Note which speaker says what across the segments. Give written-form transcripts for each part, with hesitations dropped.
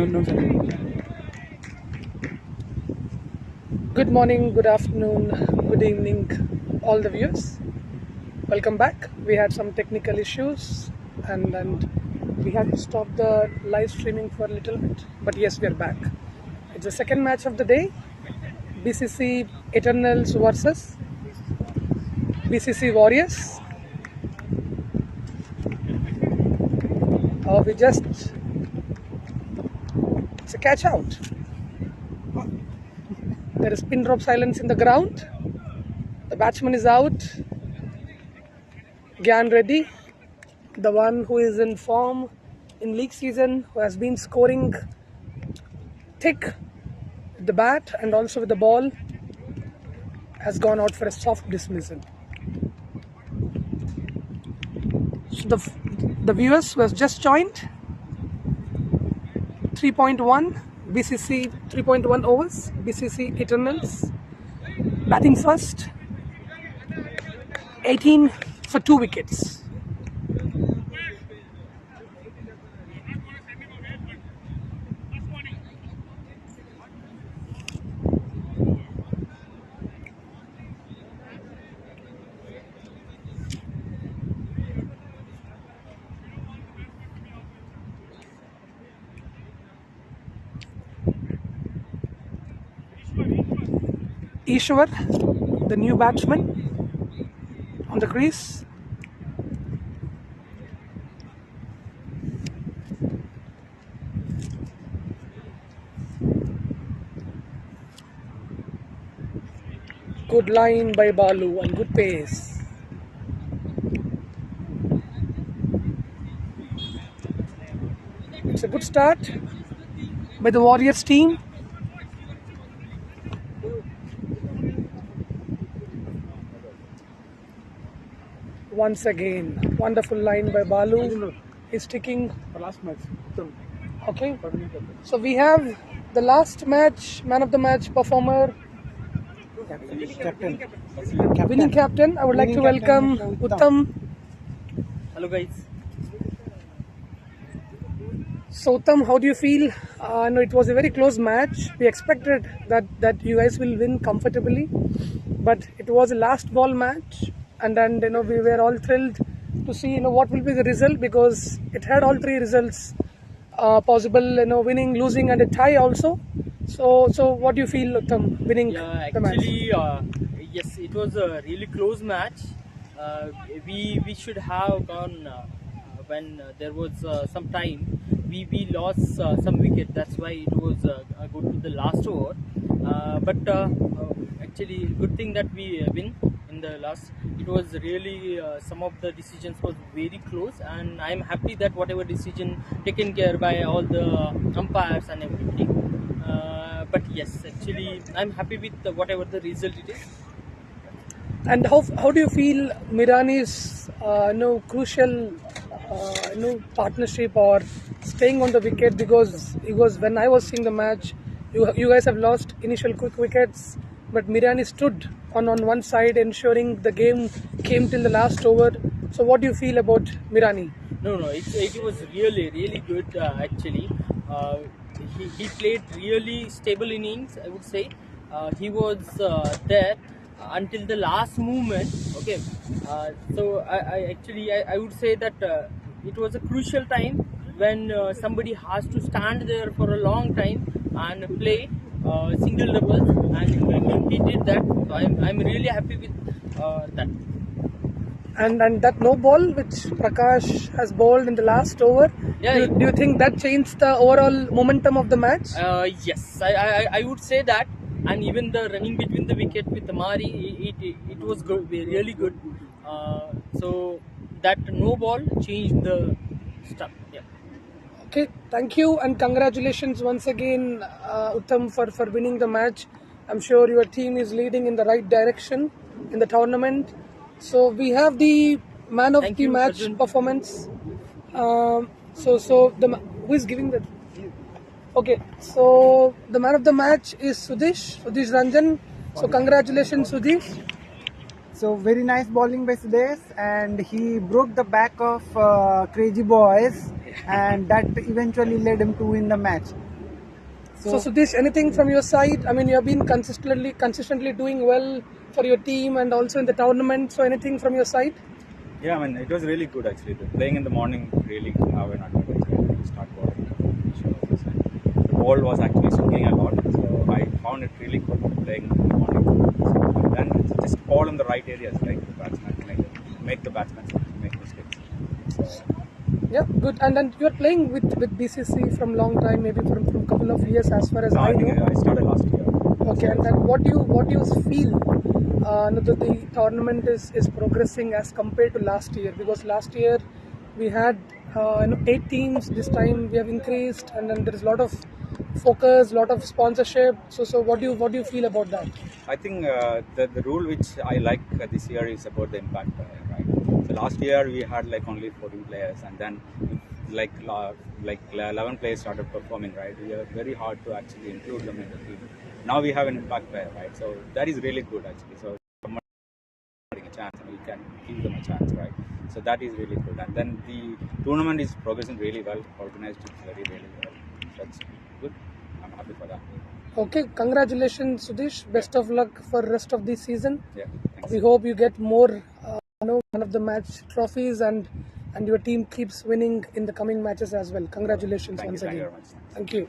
Speaker 1: No, sir.
Speaker 2: Good morning, good afternoon, good evening, all the viewers. Welcome back. We had some technical issues and we had to stop the live streaming for a little bit. But yes, we are back. It's the second match of the day. BCC Eternals versus BCC Warriors. It's a catch out. There is pin drop silence in the ground. The batsman is out. Gyan Reddy, the one who is in form in league season, who has been scoring thick with the bat and also with the ball, has gone out for a soft dismissal. So the viewers who has just joined, 3.1 BCC 3.1 overs, BCC Eternals batting first, 18 for 2 wickets. Ishwar, the new batsman, on the crease. Good line by Balu and good pace. It's a good start by the Warriors team. Once again, wonderful line by Balu. He's sticking.
Speaker 1: The last match.
Speaker 2: Okay. So we have the last match, man of the match performer,
Speaker 1: Captain.
Speaker 2: winning captain. I would like to welcome Uttam.
Speaker 3: Hello guys.
Speaker 2: So Uttam, how do you feel? No, it was a very close match. We expected that you guys will win comfortably, but it was a last ball match, and then we were all thrilled to see what will be the result, because it had all three results possible. Winning, losing, and a tie also. So what do you feel, Uttam, winning the match?
Speaker 3: Actually, yes, it was a really close match. We should have gone when there was some time. We lost some wicket. That's why it was go to the last over. But actually, good thing that we win in the last. It was really some of the decisions was very close, and I'm happy that whatever decision taken care by all the umpires and everything. But yes, actually, I'm happy with whatever the result it is.
Speaker 2: And how do you feel Mirani's crucial partnership or staying on the wicket, because when I was seeing the match, you guys have lost initial quick wickets, but Mirani stood on one side ensuring the game came till the last over. So what do you feel about Mirani?
Speaker 3: No, it was really good actually. He played really stable innings, I would say. He was there until the last moment. Okay, so I would say that it was a crucial time when somebody has to stand there for a long time and play single doubles, and he did that. So I'm really happy with that.
Speaker 2: And that no ball which Prakash has bowled in the last over,
Speaker 3: Yeah,
Speaker 2: do you think that changed the overall momentum of the match?
Speaker 3: Yes, I would say that, and even the running between the wicket with Mari, it was good, really good. So that no ball changed the stuff. Yeah.
Speaker 2: Okay, thank you and congratulations once again, Uttam, for winning the match. I'm sure your team is leading in the right direction in the tournament. So we have the man of
Speaker 3: Thank
Speaker 2: the
Speaker 3: you,
Speaker 2: match
Speaker 3: Arjun.
Speaker 2: performance. Who is giving that? Okay, so the man of the match is Sudish Ranjan. So congratulations, Sudish.
Speaker 1: So very nice bowling by Sudesh, and he broke the back of Crazy Boys, and that eventually led him to win the match.
Speaker 2: So Sudesh, anything from your side? I mean, you have been consistently doing well for your team and also in the tournament. So anything from your side?
Speaker 4: Yeah, I mean, it was really good actually. Playing in the morning really have an advantage when you start bowling. The ball was actually swinging a lot, so I found it really good playing in the morning. So then it's just ball in the right areas, like the batsman, like make the batsman make mistakes. So
Speaker 2: Yeah, good. And then you're playing with BCC from long time, maybe from couple of years, as far as
Speaker 4: no,
Speaker 2: I
Speaker 4: I think
Speaker 2: know.
Speaker 4: I started last year.
Speaker 2: Okay, and then what do you feel that the tournament is progressing as compared to last year? Because last year we had 8 teams. This time we have increased, and then there is a lot of focus, lot of sponsorship. So what do you feel about that?
Speaker 4: I think the rule which I like this year is about the impact player, right? So last year we had like only 14 players, and then like 11 players started performing, right? We are very hard to actually include them in the team. Now we have an impact player, right? So that is really good actually. So getting a chance, and we can give them a chance, right? So that is really good. And then the tournament is progressing really well, organized very well. That's good. I'm happy for that.
Speaker 2: Okay, congratulations, Sudesh. Best of luck for rest of the season.
Speaker 4: Yeah, thanks.
Speaker 2: We hope you get more, man of the match trophies, and your team keeps winning in the coming matches as well. Congratulations
Speaker 4: Thank
Speaker 2: once
Speaker 4: you. Thank you
Speaker 2: again.
Speaker 4: very much.
Speaker 2: Thank you.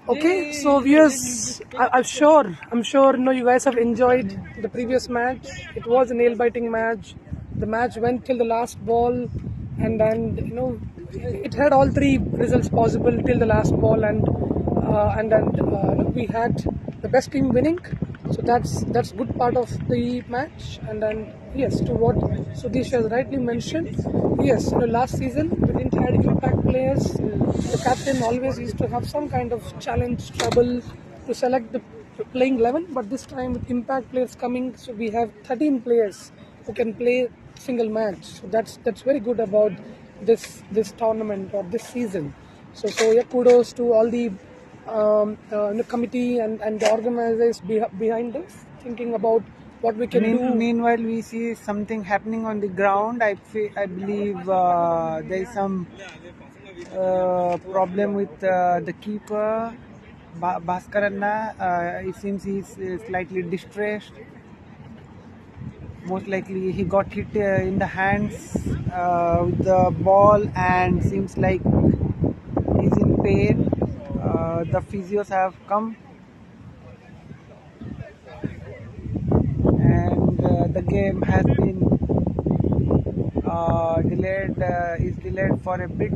Speaker 4: Okay.
Speaker 2: Okay, so viewers, I'm sure, you guys have enjoyed the previous match. It was a nail-biting match. The match went till the last ball, and it had all three results possible till the last ball, and then we had the best team winning. So that's good part of the match. And then yes, to what Sudesh has rightly mentioned, yes, last season we didn't had impact players. The captain always used to have some kind of challenge, trouble to select the playing 11. But this time with impact players coming, so we have 13 players who can play single match. So that's very good about this tournament or this season. So yeah, kudos to all the committee and the organizers behind this, thinking about what we can do.
Speaker 1: Meanwhile, we see something happening on the ground. I believe there is some problem with the keeper, Bhaskaranna. It seems he's slightly distressed. Most likely he got hit in the hands with the ball and seems like he's in pain. The physios have come and the game has been delayed for a bit.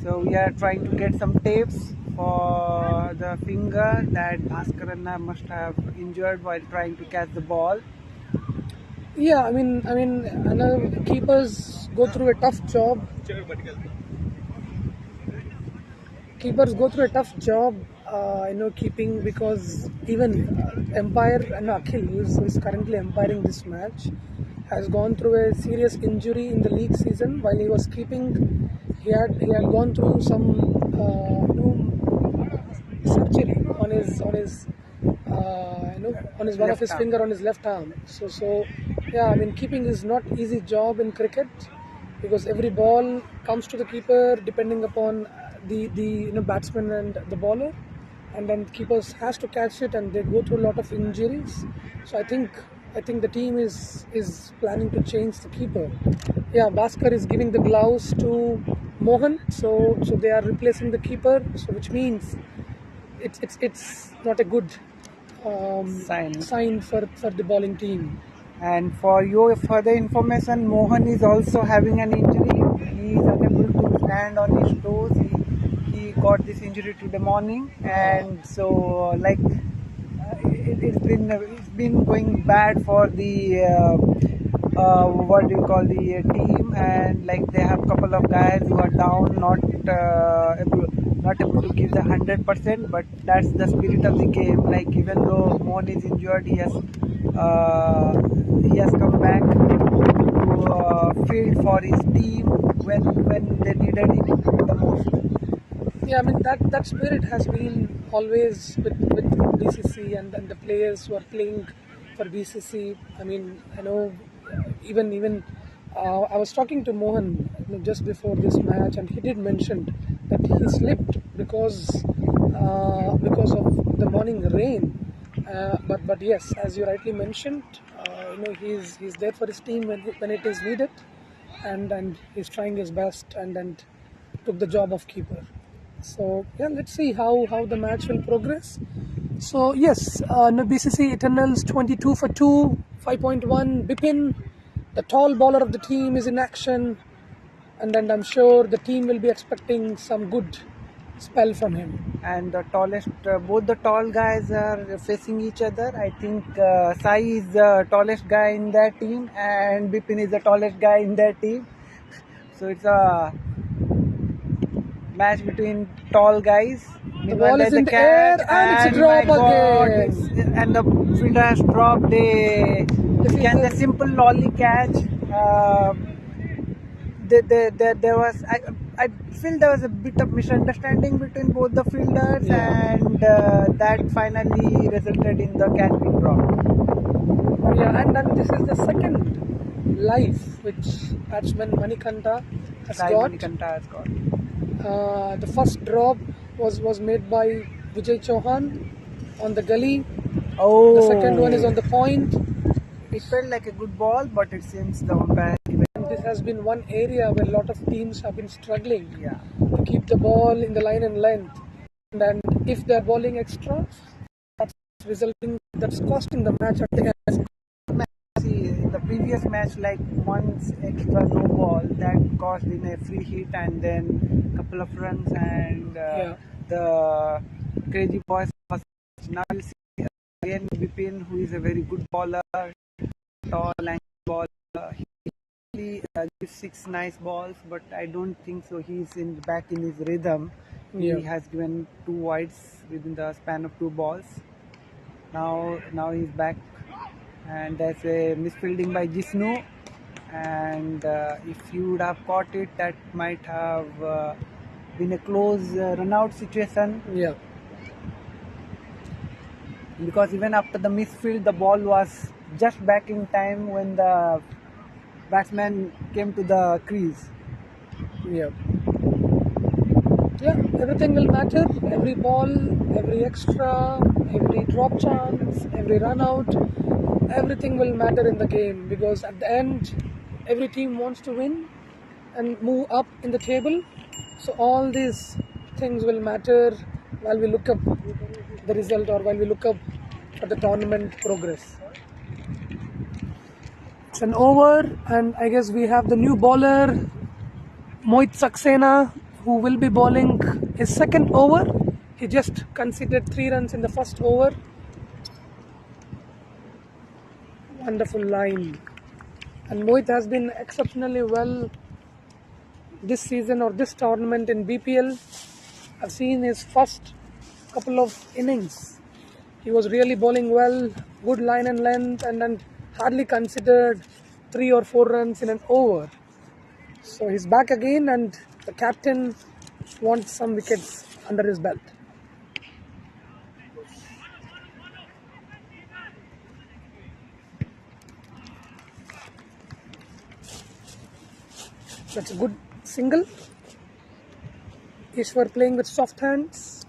Speaker 1: So we are trying to get some tapes for the finger that Bhaskaranna must have injured while trying to catch the ball.
Speaker 2: Yeah, I mean, keepers go through a tough job. Keepers go through a tough job, keeping, because even umpire Akhil, who is currently umpiring this match, has gone through a serious injury in the league season while he was keeping. He had gone through some surgery on his one of his finger on his left arm. So yeah, I mean, keeping is not easy job in cricket, because every ball comes to the keeper depending upon the batsman and the bowler, and then keepers has to catch it, and they go through a lot of injuries. So I think the team is planning to change the keeper. Yeah, Bhaskar is giving the gloves to Mohan, so they are replacing the keeper. So which means it's not a good sign for the bowling team.
Speaker 1: And for your further information, Mohan is also having an injury. He is unable to stand on his toes. He got this injury today morning, and so it's been going bad for the what do you call the team, and like they have a couple of guys who are down, not able to give the 100%, but that's the spirit of the game. Like even though Mohan is injured, he has come back to field for his team when they needed him the most.
Speaker 2: Yeah, I mean that spirit has been always with BCC and the players who are playing for BCC. I mean, even I was talking to Mohan just before this match, and he did mention that he slipped because of the morning rain. But yes, as you rightly mentioned, he's there for his team when it is needed, and he's trying his best and took the job of keeper. So yeah, let's see how the match will progress. So yes, BCC Eternals 22 for 2, 5.1. Bipin, the tall bowler of the team, is in action, and then I'm sure the team will be expecting some good spell from him.
Speaker 1: And the tallest, both the tall guys are facing each other. I think Sai is the tallest guy in their team, and Bipin is the tallest guy in their team. So it's a match between tall guys.
Speaker 2: The ball is in the air and it's a drop again.
Speaker 1: And the fielder has dropped a the simple lolly catch. There was I feel there was a bit of misunderstanding between both the fielders, and that finally resulted in the catch being dropped.
Speaker 2: Yeah, and then this is the second life which batsman Manikanta has got. The first drop was made by Vijay Chauhan on the gully.
Speaker 1: Oh.
Speaker 2: The second one is on the point.
Speaker 1: It felt like a good ball, but it seems the umpire.
Speaker 2: And this has been one area where a lot of teams have been struggling to keep the ball in the line and length. And if they're bowling extra, that's costing the match at the end.
Speaker 1: See, in the previous match, like once extra no ball that cost in a free hit and then a couple of runs, and the crazy boys. Now you see again Bipin, who is a very good bowler, tall and bowler. He gives 6 nice balls, but I don't think so. He's back in his rhythm. He has given 2 wides within the span of 2 balls. Now he's back, and there's a misfielding by Jisnu, and if you would have caught it, that might have been a close run-out situation.
Speaker 2: Yeah.
Speaker 1: Because even after the misfield, the ball was just back in time when the batsman came to the crease.
Speaker 2: Yeah, everything will matter. Every ball, every extra, every drop chance, every run out, everything will matter in the game, because at the end, every team wants to win and move up in the table. So all these things will matter while we look up the result, or while we look up at the tournament progress. It's an over, and I guess we have the new bowler Mohit Saxena, who will be bowling his second over. He just conceded 3 runs in the first over. Wonderful line. And Mohit has been exceptionally well this season, or this tournament in BPL. I've seen his first couple of innings. He was really bowling well, good line and length, and then hardly considered 3 or 4 runs in an over. So he's back again, and the captain wants some wickets under his belt. That's a good single. Ishwar playing with soft hands.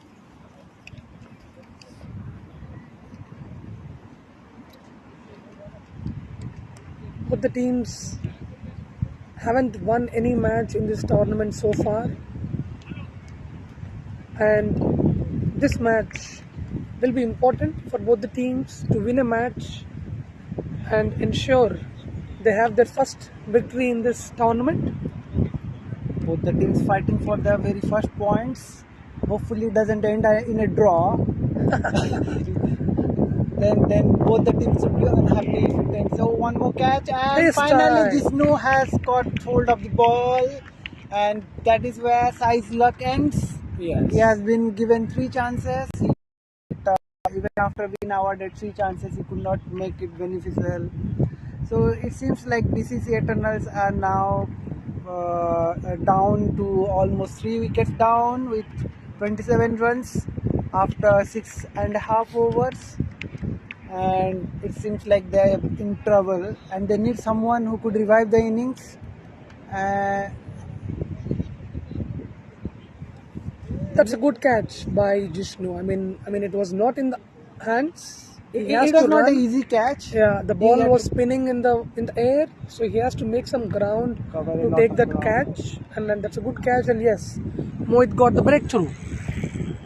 Speaker 2: Both the teams haven't won any match in this tournament so far, and this match will be important for both the teams to win a match and ensure they have their first victory in this tournament.
Speaker 1: Both the teams fighting for their very first points. Hopefully it doesn't end in a draw. then both the teams should be unhappy. Then so one more catch, and
Speaker 2: this
Speaker 1: finally Jisnu has got hold of the ball, and that is where Sai's luck ends.
Speaker 2: Yes.
Speaker 1: He has been given 3 chances. Even after being awarded 3 chances, he could not make it beneficial. So it seems like BCC Eternals are now down to almost 3 wickets down with 27 runs after 6.5 overs, and it seems like they are in trouble, and they need someone who could revive the innings.
Speaker 2: That's a good catch by Jishnu. I mean, it was not in the hands. He has
Speaker 1: It was
Speaker 2: to
Speaker 1: not an
Speaker 2: run.
Speaker 1: easy catch.
Speaker 2: Yeah, the
Speaker 1: He
Speaker 2: ball
Speaker 1: had
Speaker 2: was
Speaker 1: to
Speaker 2: spinning in the air, so he has to make some ground
Speaker 1: cover a
Speaker 2: to
Speaker 1: lot
Speaker 2: take
Speaker 1: of
Speaker 2: that
Speaker 1: ground.
Speaker 2: catch, and then that's a good catch. And yes, Mohit got the breakthrough.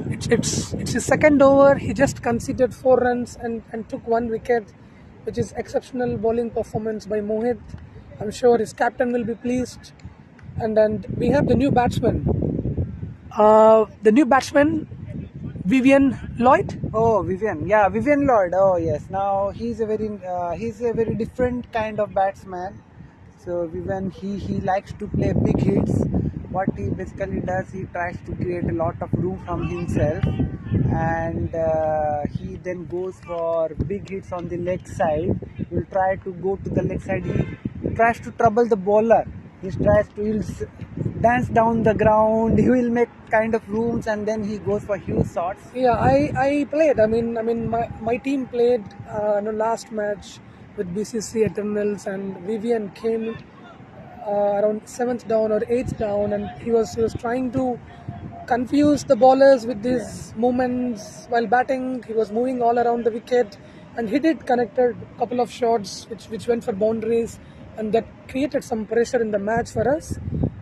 Speaker 2: It's his second over. He just conceded 4 runs and took 1 wicket, which is exceptional bowling performance by Mohit. I'm sure his captain will be pleased. And then we have the new batsman. Vivian Lloyd.
Speaker 1: Oh, Vivian. Yeah, Vivian Lloyd. Oh, yes. Now he's a very different kind of batsman. So Vivian, he likes to play big hits. What he basically does, he tries to create a lot of room from himself, and he then goes for big hits on the leg side. He'll try to go to the leg side. He tries to trouble the bowler. He'll dance down the ground. He will make kind of rooms, and then he goes for huge shots.
Speaker 2: Yeah, I played. I mean, my team played last match with BCC Eternals, and Vivian came around seventh down or eighth down, and he was trying to confuse the bowlers with these movements while batting. He was moving all around the wicket, and he did connected a couple of shots which went for boundaries, and that created some pressure in the match for us.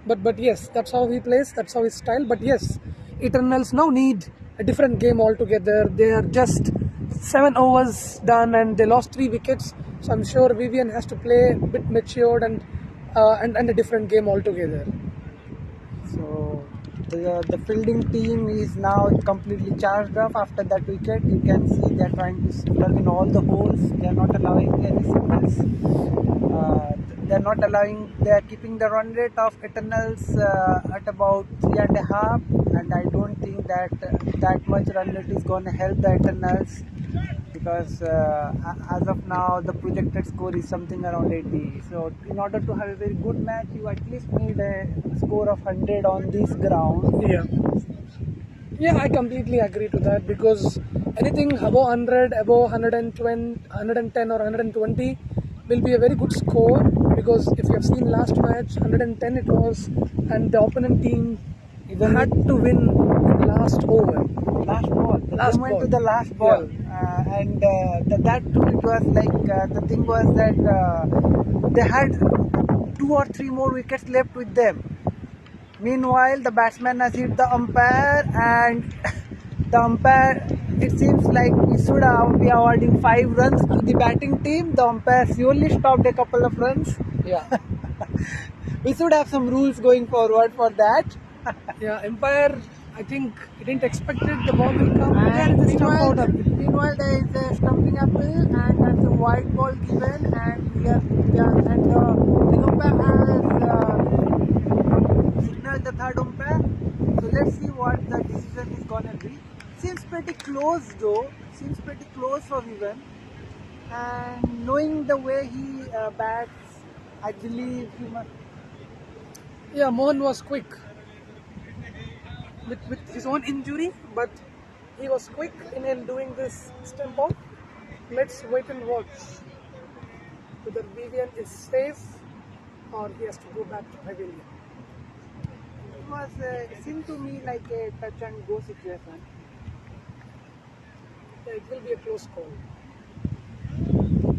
Speaker 2: But yes, that's how he plays. That's how his style. But yes, Eternals now need a different game altogether. They are just 7 overs done, and they lost 3 wickets. So I'm sure Vivian has to play a bit matured and a different game altogether.
Speaker 1: So the fielding team is now completely charged up after that wicket. You can see they're trying to plug in all the holes. They're not allowing any singles. They're keeping the run rate of Eternals at about 3.5, and I don't think that much run rate is going to help the Eternals, because as of now the projected score is something around 80. So in order to have a very good match, you at least need a score of 100 on this ground.
Speaker 2: Yeah, I completely agree to that, because anything above 100, above 120, 110 or 120 will be a very good score, because if you have seen last match, 110 it was, and the opponent team
Speaker 1: Even
Speaker 2: had to win in the last over.
Speaker 1: last ball, the
Speaker 2: Last
Speaker 1: game went to
Speaker 2: ball.
Speaker 1: the last ball, and that too, it was like the thing was that they had 2 or 3 more wickets left with them. Meanwhile, the batsman has hit the umpire, and the umpire, it seems like we should be awarding 5 runs to the batting team. The umpire surely stopped a couple of runs.
Speaker 2: Yeah.
Speaker 1: We should have some rules going forward for that.
Speaker 2: Yeah, umpire, I think he didn't expect it, the ball will come.
Speaker 1: And
Speaker 2: There is a stump out of it.
Speaker 1: meanwhile, there is a stumping apple, and that's a white ball given, and the umpire has signaled the third umpire. So let's see what the decision is gonna be. Seems pretty close though. Seems pretty close for Vivian. And knowing the way he bats, I believe he must.
Speaker 2: Yeah, Mohan was quick with his own injury, but he was quick in doing this stump out. Let's wait and watch whether Vivian is safe or he has to go back to pavilion.
Speaker 1: It seemed to me like a touch and go situation.
Speaker 2: Yeah, it will be a close call.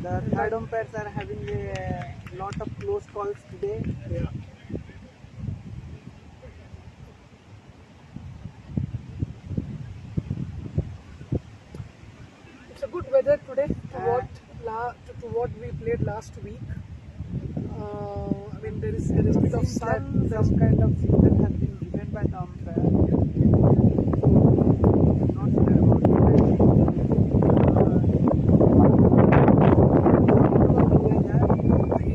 Speaker 1: The third umpires are having a lot of close calls today.
Speaker 2: Yeah. It's a good weather today to what we played last week. I mean, there is a bit of sun.
Speaker 1: Some kind of signal has been given by the umpire. Not sure about it.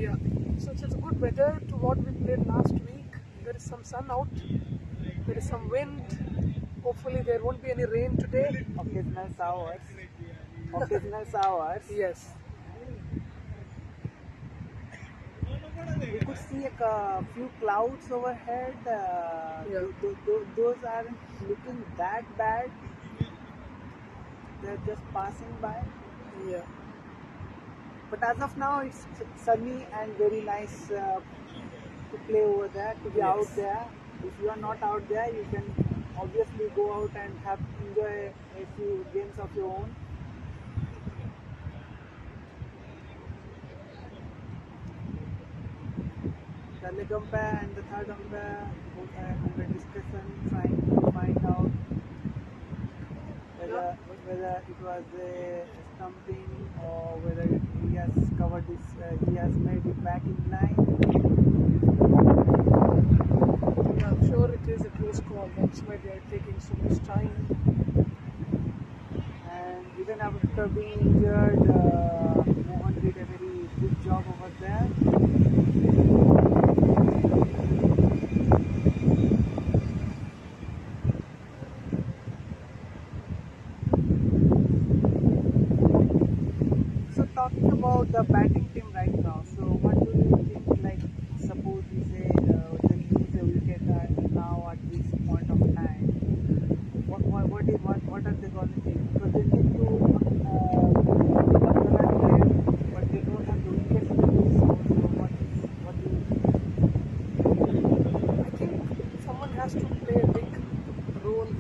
Speaker 2: Yeah. So it's a good weather to what we played last week. There is some sun out. There is some wind. Hopefully there won't be any rain today.
Speaker 1: Occasional showers. Occasional showers.
Speaker 2: Yes.
Speaker 1: We could see a few clouds overhead.
Speaker 2: Yeah.
Speaker 1: Those aren't looking that bad. They're just passing by.
Speaker 2: Yeah.
Speaker 1: But as of now, it's sunny and very nice to play over there, to be out there. If you are not out there, you can obviously go out and have enjoy a few games of your own. The leg umpire and the third umpire both are under discussion, trying to find out whether it was a stumping or whether he has covered this, he has made it back in line.
Speaker 2: Yeah, I'm sure it is a close call. That's why they are taking so much time.
Speaker 1: And even after being injured, Mohan did a very good job over there. So talking about the batting team right now, so what do you think, like suppose we say they lose a wicket now at this point of time, what are they going to think? Because they need to cut the run rate, but they don't have the wickets to do so. So what do you think?
Speaker 2: I think someone has to play a big role.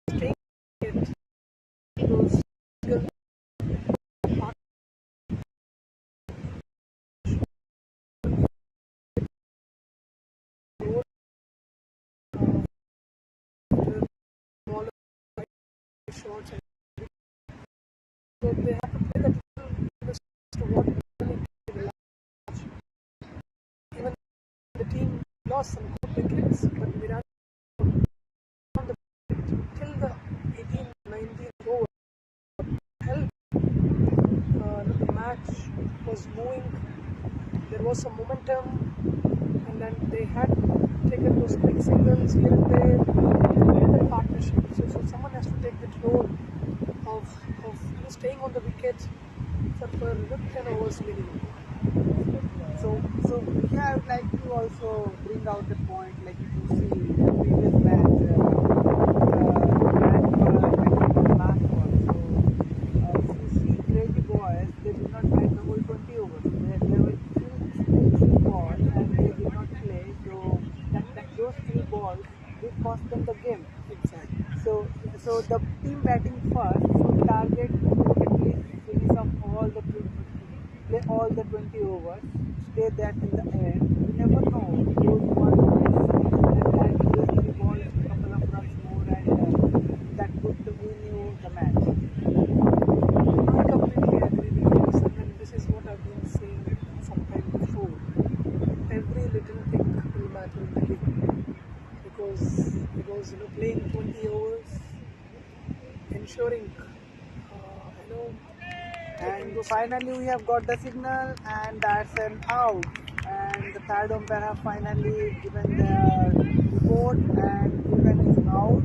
Speaker 2: Staying it. Those smaller shots, and so they have to play that role as to what really even the team lost some good wickets, but Virat on the till the 18th, 19th over helped. The match was moving. There was some momentum, and then they had taken those quick singles here and there in the partnership. So someone has to take the role of staying on the wicket for 10 overs minimum.
Speaker 1: So here I would like to also bring out the point, like if you see the previous match, the last one. So if you see Crazy Boys, they did not bat the whole 20 overs. There were three balls and they did not play. So those three balls did cost them the game.
Speaker 2: Exactly.
Speaker 1: So the team batting first should target to at least finish off play all the 20 overs, stay there till the end. You never know. Those one and just three balls, a couple of runs more, and that could win you the match.
Speaker 2: I completely agree with this, and this is what I've been saying sometime before. Every little thing will matter in the game because playing 20 overs, ensuring
Speaker 1: And finally, we have got the signal, and that's an out. And the third umpire have finally given the report, and Ruben is out.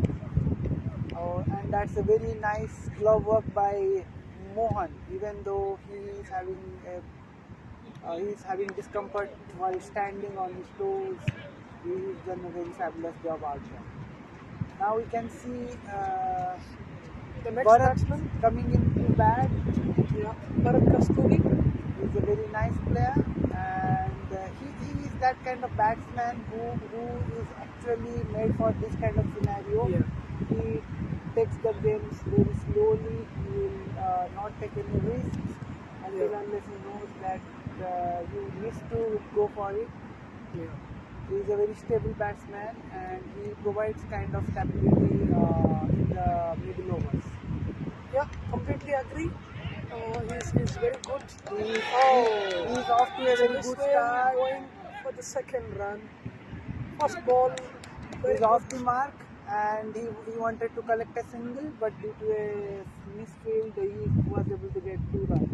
Speaker 1: Oh, and that's a very nice glove work by Mohan, even though he is having discomfort while standing on his toes. He's done a very fabulous job out there. Now we can see
Speaker 2: the next
Speaker 1: Bharat
Speaker 2: batsman,
Speaker 1: coming in to bat.
Speaker 2: yeah, Bharat Kasturi.
Speaker 1: He's a very nice player, and he is that kind of batsman who is actually made for this kind of scenario.
Speaker 2: Yeah.
Speaker 1: He takes the games very slowly. He will not take any risks until unless he knows that he needs to go for it.
Speaker 2: Yeah.
Speaker 1: He is a very stable batsman, and he provides kind of stability in the middle overs.
Speaker 2: Yeah, completely agree. He's very good.
Speaker 1: He's off to a very good start.
Speaker 2: Going for the second run. First ball, very
Speaker 1: He's
Speaker 2: good.
Speaker 1: off the mark, and he wanted to collect a single, but due to a misfield, he was able to get 2 runs.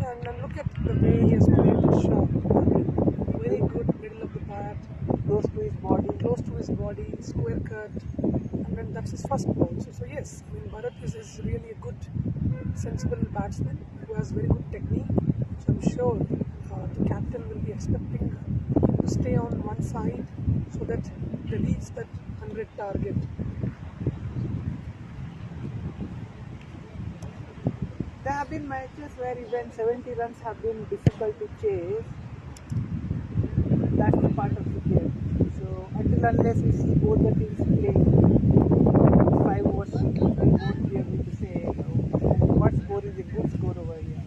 Speaker 2: And then look at the way he has played the shot. Very good middle of the bat,
Speaker 1: Close to his body,
Speaker 2: square cut, and then that's his first ball. So yes, I mean Bharat is really a good, sensible batsman who has very good technique. So I'm sure the captain will be expecting him to stay on one side so that they reach that 100 target.
Speaker 1: There have been matches where even 70 runs have been difficult to chase. That's the part of the game. So until unless we see both the teams playing 5 overs, we won't be able to say what score is a good score over here.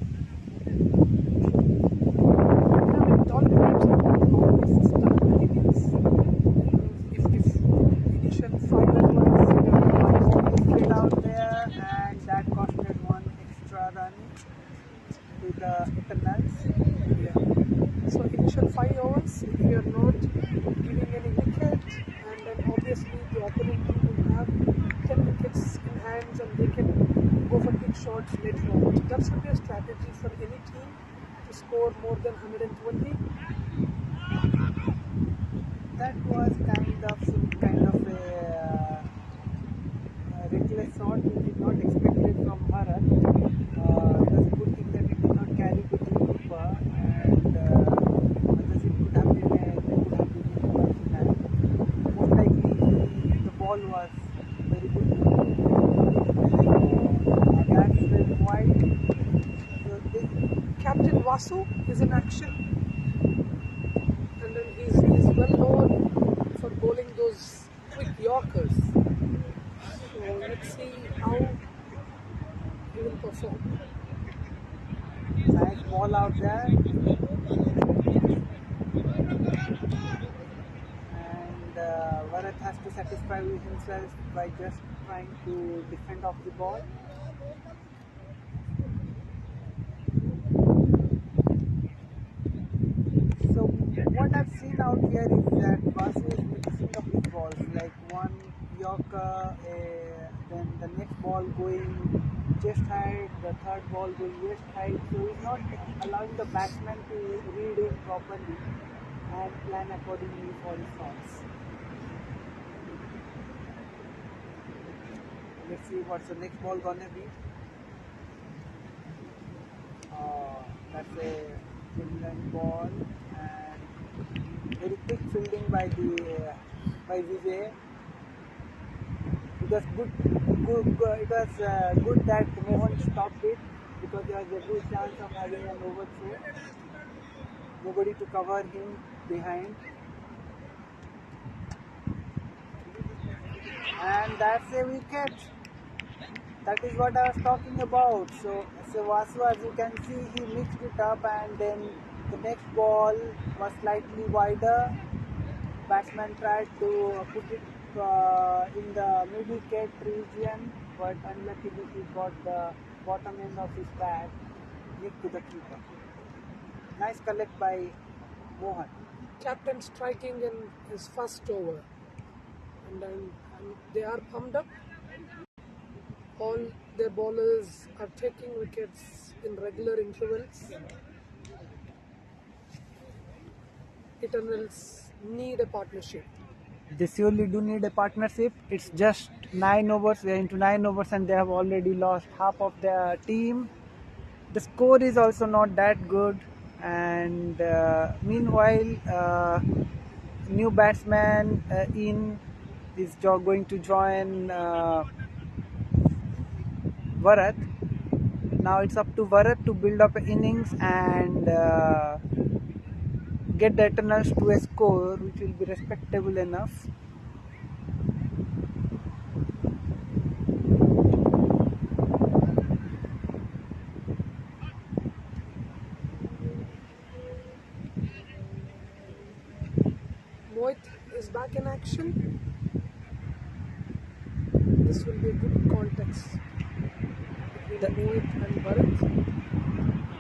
Speaker 2: It all depends on how the system begins. If initial 5 overs,
Speaker 1: Played out there, and that costed one extra run to the Eternals.
Speaker 2: yeah. So initial 5 overs, if you are not giving any wicket, and then obviously the opponent team will have 10 wickets in hands and they can go for big shots later on. So that should be a strategy for any team to score more than 120.
Speaker 1: That was kind of a reckless shot. We did not expect it from Bharat. It was a good thing that it did not carry to the keeper, and others it could have been a rough hand. Most likely the ball was very good. That's very wide. So this,
Speaker 2: Captain Vasu is in action, and then he's well known for bowling those quick Yorkers. So let's see how he will perform.
Speaker 1: nice ball out there, and Bharat has to satisfy himself by just trying to defend off the ball. So what I've seen out here is that Vasu is mixing up his balls, like one Yorker, then the next ball going chest height, the third ball going waist height. So he's not allowing the batsman to read him properly and plan accordingly for his shots. Let's see what's the next ball gonna be. That's a Finland ball, and very quick fielding by Vijay. It was it was good that Mohan stopped it, because there was a good chance of having an overthrow. Nobody to cover him behind, and that's a wicket. That is what I was talking about. So Vasu, as you can see, he mixed it up, and then the next ball was slightly wider. Batsman tried to put it in the mid-wicket region, but unluckily he got the bottom end of his bat nicked to the keeper. Nice collect by Mohan.
Speaker 2: Captain striking in his first over, and then they are pumped up. All their bowlers are taking wickets in regular intervals. Eternals need a partnership.
Speaker 1: They surely do need a partnership. It's just 9 overs. We are into 9 overs, and they have already lost half of their team. The score is also not that good, and meanwhile, new batsman is going to join Bharat. Now it's up to Bharat to build up innings and get the Eternals to a score which will be respectable enough.
Speaker 2: Mohit is back in action. This will be a good context between Mohit and Bharat.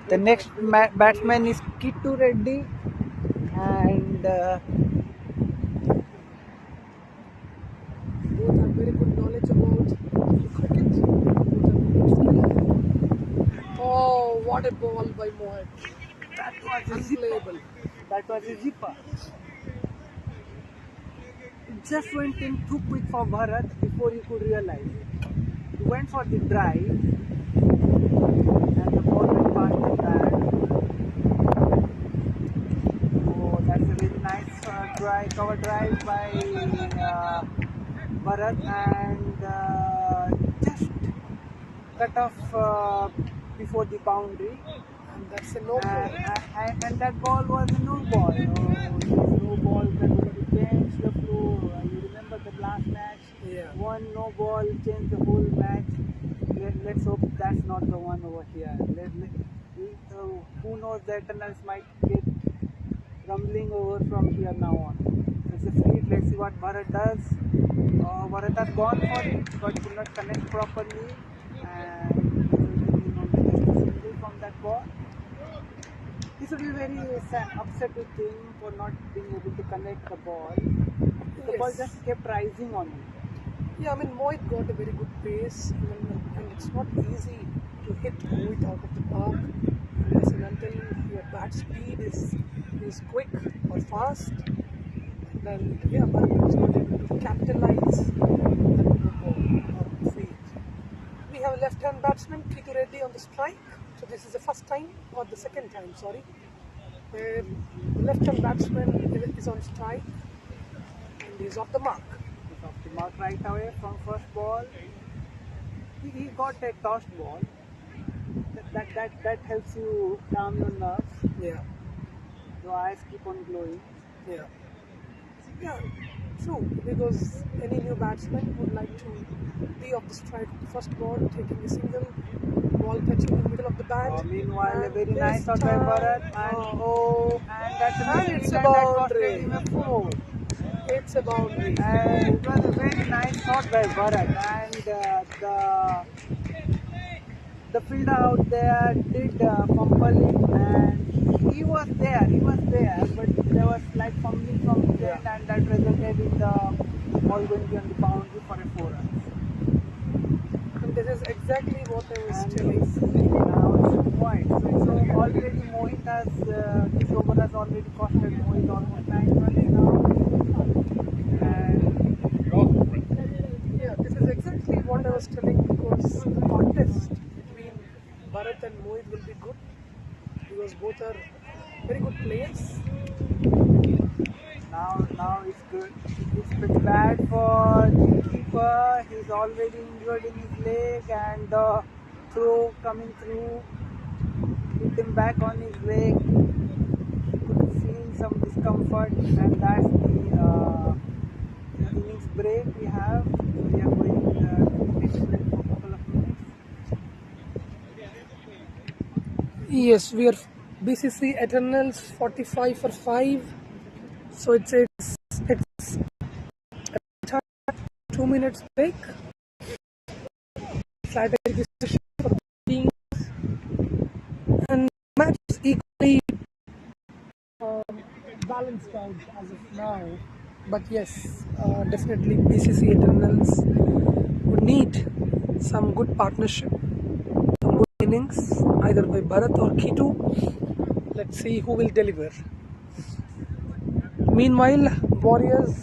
Speaker 1: The next batsman is Kittu Reddy, and
Speaker 2: both have very good knowledge about cricket. Both have good skill. Oh, what a ball by Mohit!
Speaker 1: that was a zipper.
Speaker 2: Unplayable.
Speaker 1: That was a zipper. It just went in too quick for Bharat before he could realize it. He went for the drive, and the ball went past the bat. Oh, that's a very nice cover drive by Bharat, and just cut off before the boundary.
Speaker 2: And that's a no ball.
Speaker 1: And that ball was a no ball. These no balls are going to change the flow. You remember the last match?
Speaker 2: Yeah.
Speaker 1: One no ball changed the whole match. Let's hope that's not the one over here. Who knows, the Eternals might get rumbling over from here now on. It's a speed. Let's see what Bharat does. Bharat has gone for it, but could not connect properly, and just a single from that ball. This would be very upset with him for not being able to connect the ball. The ball
Speaker 2: Yes.
Speaker 1: just kept rising on him.
Speaker 2: Yeah, I mean, Mohit got a very good pace, and it's not easy to hit Mohit out of the park unless and until your bat speed is quick or fast. And yeah, Bharat was not able to capitalize on that no ball or field. We have a left-hand batsman, Kitu Reddy, on the strike. So this is the first time, or the second time, sorry, where the left-hand batsman is on strike and he's off the mark.
Speaker 1: He's off the mark right away from first ball. He got a tossed ball. That helps you calm your nerves.
Speaker 2: Yeah,
Speaker 1: Your eyes keep on glowing.
Speaker 2: yeah. Yeah, true, because any new batsman would like to be off the strike of the first ball, taking a single ball catching in the middle of the bat.
Speaker 1: Meanwhile, a
Speaker 2: And
Speaker 1: very
Speaker 2: this
Speaker 1: nice shot by
Speaker 2: time,
Speaker 1: Bharat, and that's a
Speaker 2: and
Speaker 1: mistake,
Speaker 2: it's a
Speaker 1: and that costed
Speaker 2: boundary.
Speaker 1: him a 4.
Speaker 2: It's a boundary.
Speaker 1: And it was a very nice shot by Bharat, and the fielder out there did fumble it, and he was there, but there was slight fumbling from his end, and that resulted in the ball going beyond the boundary for a 4 runs.
Speaker 2: And this is exactly what I was
Speaker 1: And
Speaker 2: telling.
Speaker 1: now it's a point. So already Mohit has, this over has already costed Mohit almost 9 runs now. And
Speaker 2: Yeah, this is exactly what I was telling, because the contest between Bharat and Mohit will be good because both are very good players.
Speaker 1: now it's good. It's pretty bad for the keeper. He's already injured in his leg, and the throw coming through hit him back on his leg. He could feel some discomfort, and that's the innings break we have. So we are going to next break for a couple of minutes.
Speaker 2: Yes, we are BCC Eternals 45 for 5. So it's 2 minutes break. Strategy decision for the team, and match is equally balanced out as of now. But yes, definitely BCC Eternals would need some good partnership, some good innings, either by Bharat or Kitu. Let's see who will deliver. Meanwhile, Warriors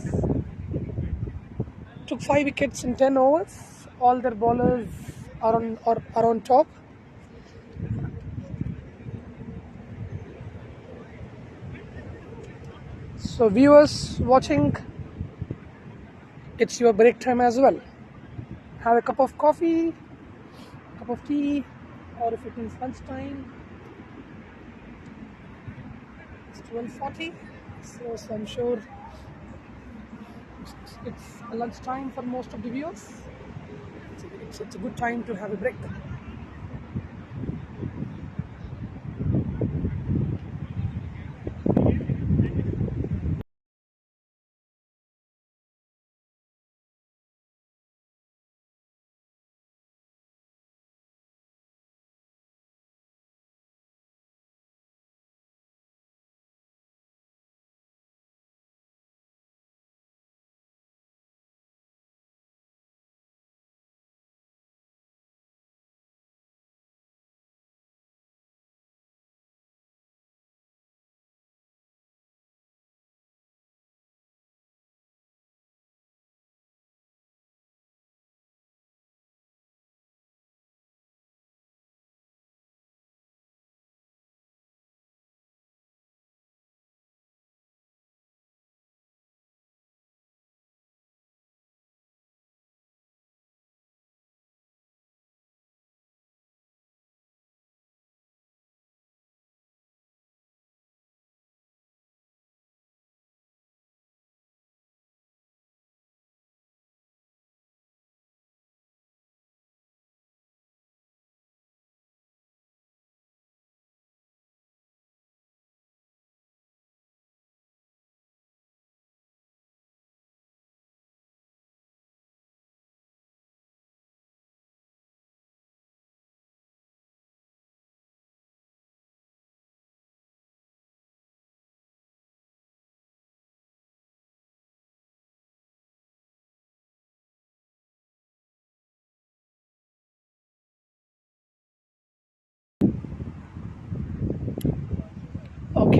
Speaker 2: took 5 wickets in 10 overs. All their bowlers are on top. So viewers watching, it's your break time as well. Have a cup of coffee, cup of tea, or if it is lunchtime, it's 12:40. So I'm sure it's a lunchtime for most of the viewers. It's a good time to have a break.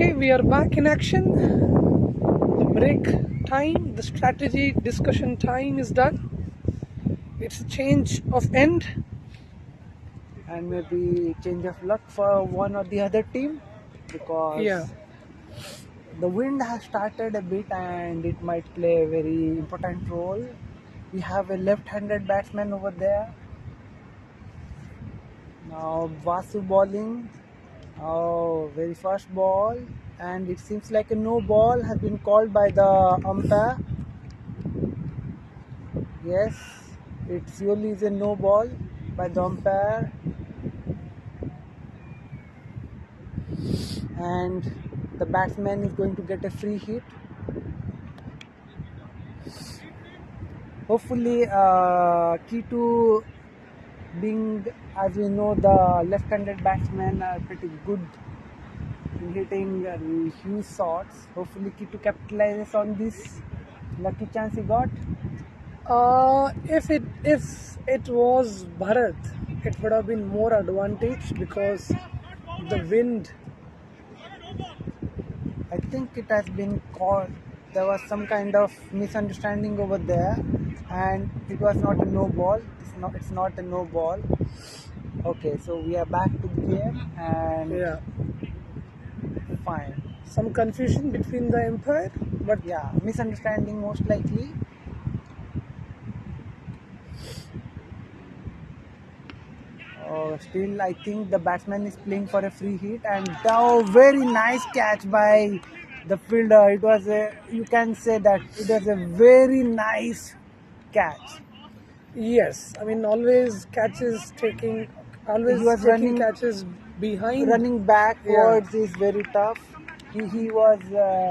Speaker 2: Okay, we are back in action. The break time, the strategy discussion time is done. It's a change of end.
Speaker 1: and maybe change of luck for one or the other team,
Speaker 2: Yeah.
Speaker 1: because the wind has started a bit and it might play a very important role. We have a left-handed batsman over there. Now Vasu bowling. Oh, very first ball, and it seems like a no ball has been called by the umpire. Yes, it surely is a no ball by the umpire, and the batsman is going to get a free hit. Hopefully, key to being, as we know, the left-handed batsmen are pretty good in hitting huge shots. Hopefully, key to capitalizes on this lucky chance he got.
Speaker 2: If it was Bharat, it would have been more advantage because the wind.
Speaker 1: I think it has been called. There was some kind of misunderstanding over there, and it was not a no ball. It's not a no ball. Okay, so we are back to the game, and
Speaker 2: Yeah,
Speaker 1: fine.
Speaker 2: some confusion between the umpire, but
Speaker 1: Yeah, misunderstanding most likely. Still, I think the batsman is playing for a free hit, and oh, very nice catch by the fielder. It was a, you can say that it was a very nice catch.
Speaker 2: yes, I mean always
Speaker 1: He was
Speaker 2: taking catches behind.
Speaker 1: running
Speaker 2: Yeah,
Speaker 1: backwards is very tough. He was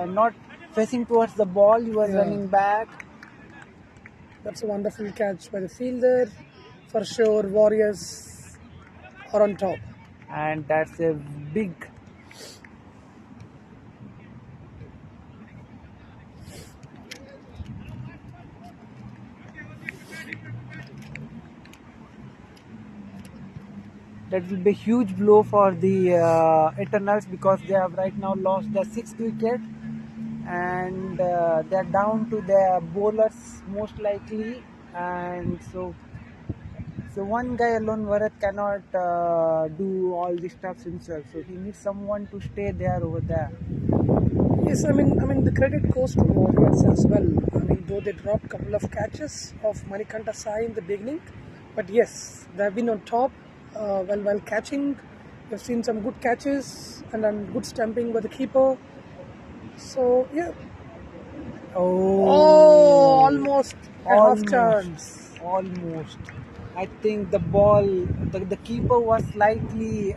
Speaker 1: not facing towards the ball. He was
Speaker 2: yeah,
Speaker 1: running back.
Speaker 2: that's a wonderful catch by the fielder. For sure, Warriors are on top.
Speaker 1: And that's a big. That will be a huge blow for the Eternals, because they have right now lost their sixth wicket, and they're down to their bowlers most likely. And so one guy alone, Bharat, cannot do all this stuff himself. So he needs someone to stay there over there.
Speaker 2: Yes, I mean the credit goes to Warriors as well. I mean, though they dropped a couple of catches of Manikanta Sai in the beginning, but yes, they have been on top. While catching, we've seen some good catches and then good stamping by the keeper. So yeah,
Speaker 1: Oh,
Speaker 2: almost a half
Speaker 1: almost,
Speaker 2: chance.
Speaker 1: almost. I think the ball, the keeper was slightly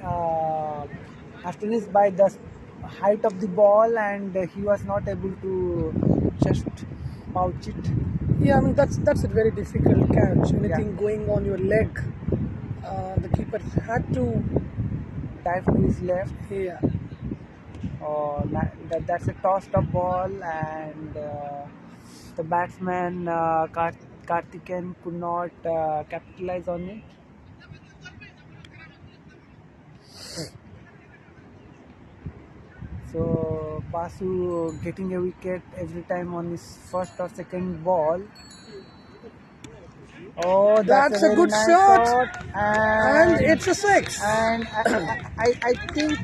Speaker 1: astonished by the height of the ball, and he was not able to just pouch it.
Speaker 2: Yeah, I mean that's a very difficult catch.
Speaker 1: Yeah.
Speaker 2: Anything going on your leg, the keeper had to.
Speaker 1: Dive to his left.
Speaker 2: Yeah,
Speaker 1: That's a tossed up ball, and the batsman Karthikeyan could not capitalize on it. So Basu getting a wicket every time on his first or second ball. Oh, that's a
Speaker 2: that's a
Speaker 1: very
Speaker 2: good
Speaker 1: nice
Speaker 2: shot,
Speaker 1: shot,
Speaker 2: and it's a six.
Speaker 1: and I think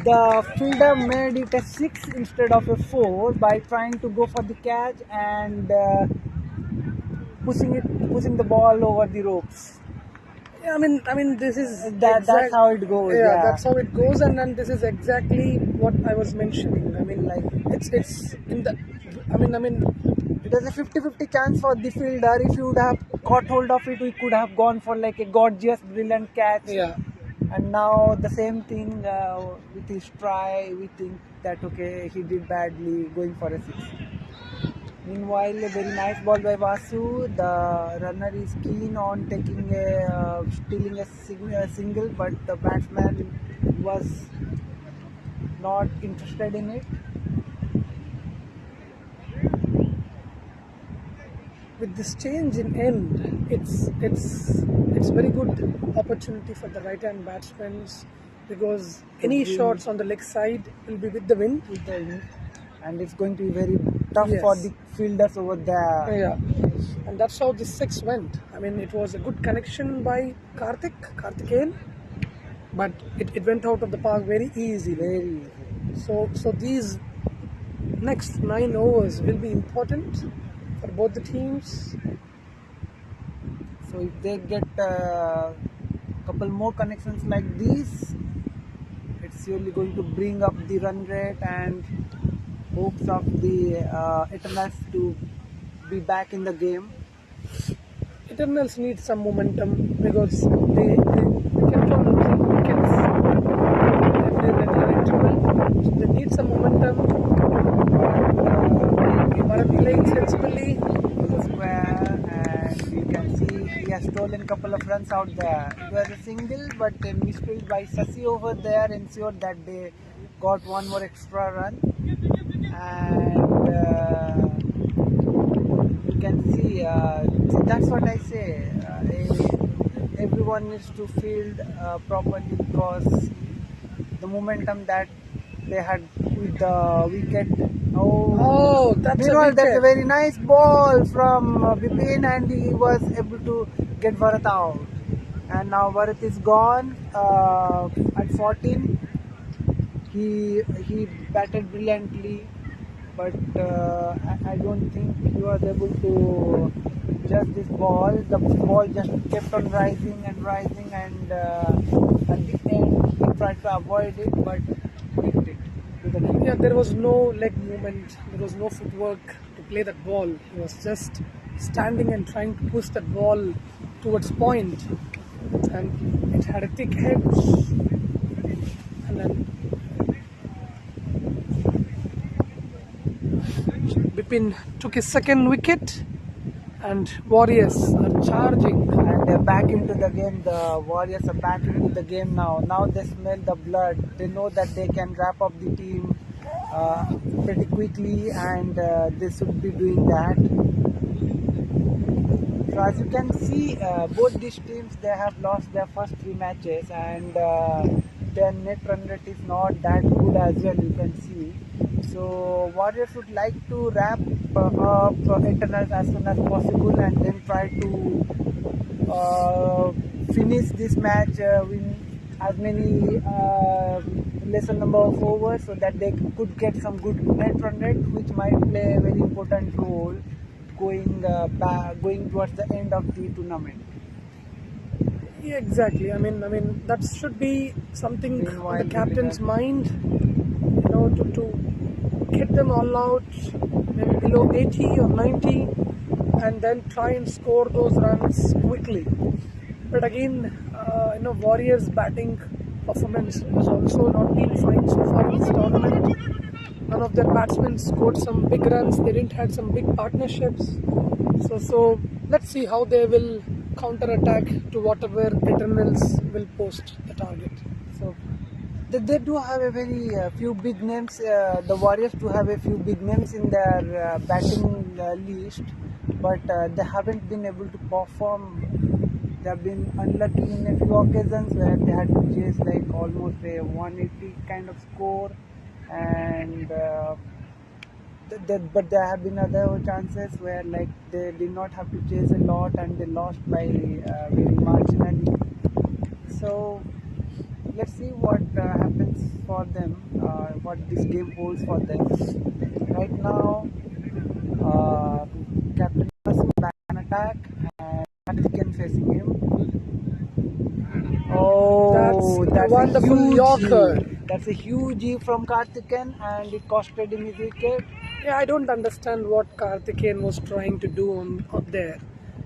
Speaker 1: the fielder made it a 6 instead of a 4 by trying to go for the catch and pushing the ball over the ropes.
Speaker 2: Yeah, I mean, this is
Speaker 1: That's how it goes.
Speaker 2: Yeah,
Speaker 1: Yeah.
Speaker 2: that's how it goes, and then this is exactly what I was mentioning. I mean, like it's in the. I mean,
Speaker 1: It was a 50-50 chance for the fielder. If you would have caught hold of it, we could have gone for like a gorgeous, brilliant catch.
Speaker 2: yeah.
Speaker 1: And now the same thing with his try. We think that okay, he did badly going for a 6. Meanwhile, a very nice ball by Vasu. The runner is keen on taking stealing a single, but the batsman was not interested in it.
Speaker 2: With this change in end, it's very good opportunity for the right hand batsmen because any shots on the leg side will be with the wind.
Speaker 1: with the wind, and it's going to be very tough for
Speaker 2: Yes.
Speaker 1: the fielders over there.
Speaker 2: Yeah, and that's how the six went. I mean, it was a good connection by Karthikeyan, but it went out of the park very easily.
Speaker 1: Very easy.
Speaker 2: So these next 9 overs will be important for both the teams.
Speaker 1: So if they get a couple more connections like these, it's surely going to bring up the run rate and hopes of the Eternals to be back in the game.
Speaker 2: Eternals need some momentum because they kept on losing wickets every regular interval. So they need some momentum. Bharat playing sensibly.
Speaker 1: Square, and you can see he has stolen a couple of runs out there. It was a single, but a misfield by Sasi over there ensured that they got one more extra run. And you can see that's what I say. Everyone needs to field properly because the momentum that they had with the wicket.
Speaker 2: Oh, that's a
Speaker 1: Meanwhile, that's a
Speaker 2: wicket.
Speaker 1: very nice ball from Bipin, and he was able to get Bharat out. And now Bharat is gone at 14. He batted brilliantly, but I don't think he was able to judge this ball. The ball just kept on rising, and at the end he tried to avoid it, but missed it to the net.
Speaker 2: Yeah, there was no leg movement, there was no footwork to play that ball. He was just standing and trying to push that ball towards point, and it had a thick hedge. And then Bipin took his second wicket, and Warriors are charging.
Speaker 1: And they're back into the game. The Warriors are back into the game now. Now they smell the blood. They know that they can wrap up the team pretty quickly, and they should be doing that. So as you can see, both these teams, they have lost their first 3 matches, and their net run rate is not that good as well, you can see. So Warriors would like to wrap up Eternals as soon as possible, and then try to finish this match, win as many lesser number of overs, so that they could get some good net run rate, which might play a very important role going towards the end of the tournament.
Speaker 2: Yeah, exactly. I mean that should be something on
Speaker 1: Meanwhile,
Speaker 2: the captain's
Speaker 1: Bipin
Speaker 2: mind. You know, to get them all out, maybe below 80 or 90, and then try and score those runs quickly. But again, Warriors' batting performance has also not been fine so far in this tournament. None of their batsmen scored some big runs. They didn't have some big partnerships. So let's see how they will counter-attack to whatever Eternals will post the target.
Speaker 1: So they do have a very few big names. The Warriors do have a few big names in their batting list, but they haven't been able to perform. They have been unlucky in a few occasions where they had to chase like almost a 180 kind of score, and but there have been other chances where like they did not have to chase a lot and they lost by very marginally. So let's see what happens for them, what this game holds for them. Right now, Captain Nasim back on attack, and Karthikeyan facing him. Oh,
Speaker 2: That's a wonderful
Speaker 1: huge
Speaker 2: Yorker.
Speaker 1: That's a huge E from Karthikeyan, and it costed him his wicket.
Speaker 2: Yeah, I don't understand what Karthikeyan was trying to do up there.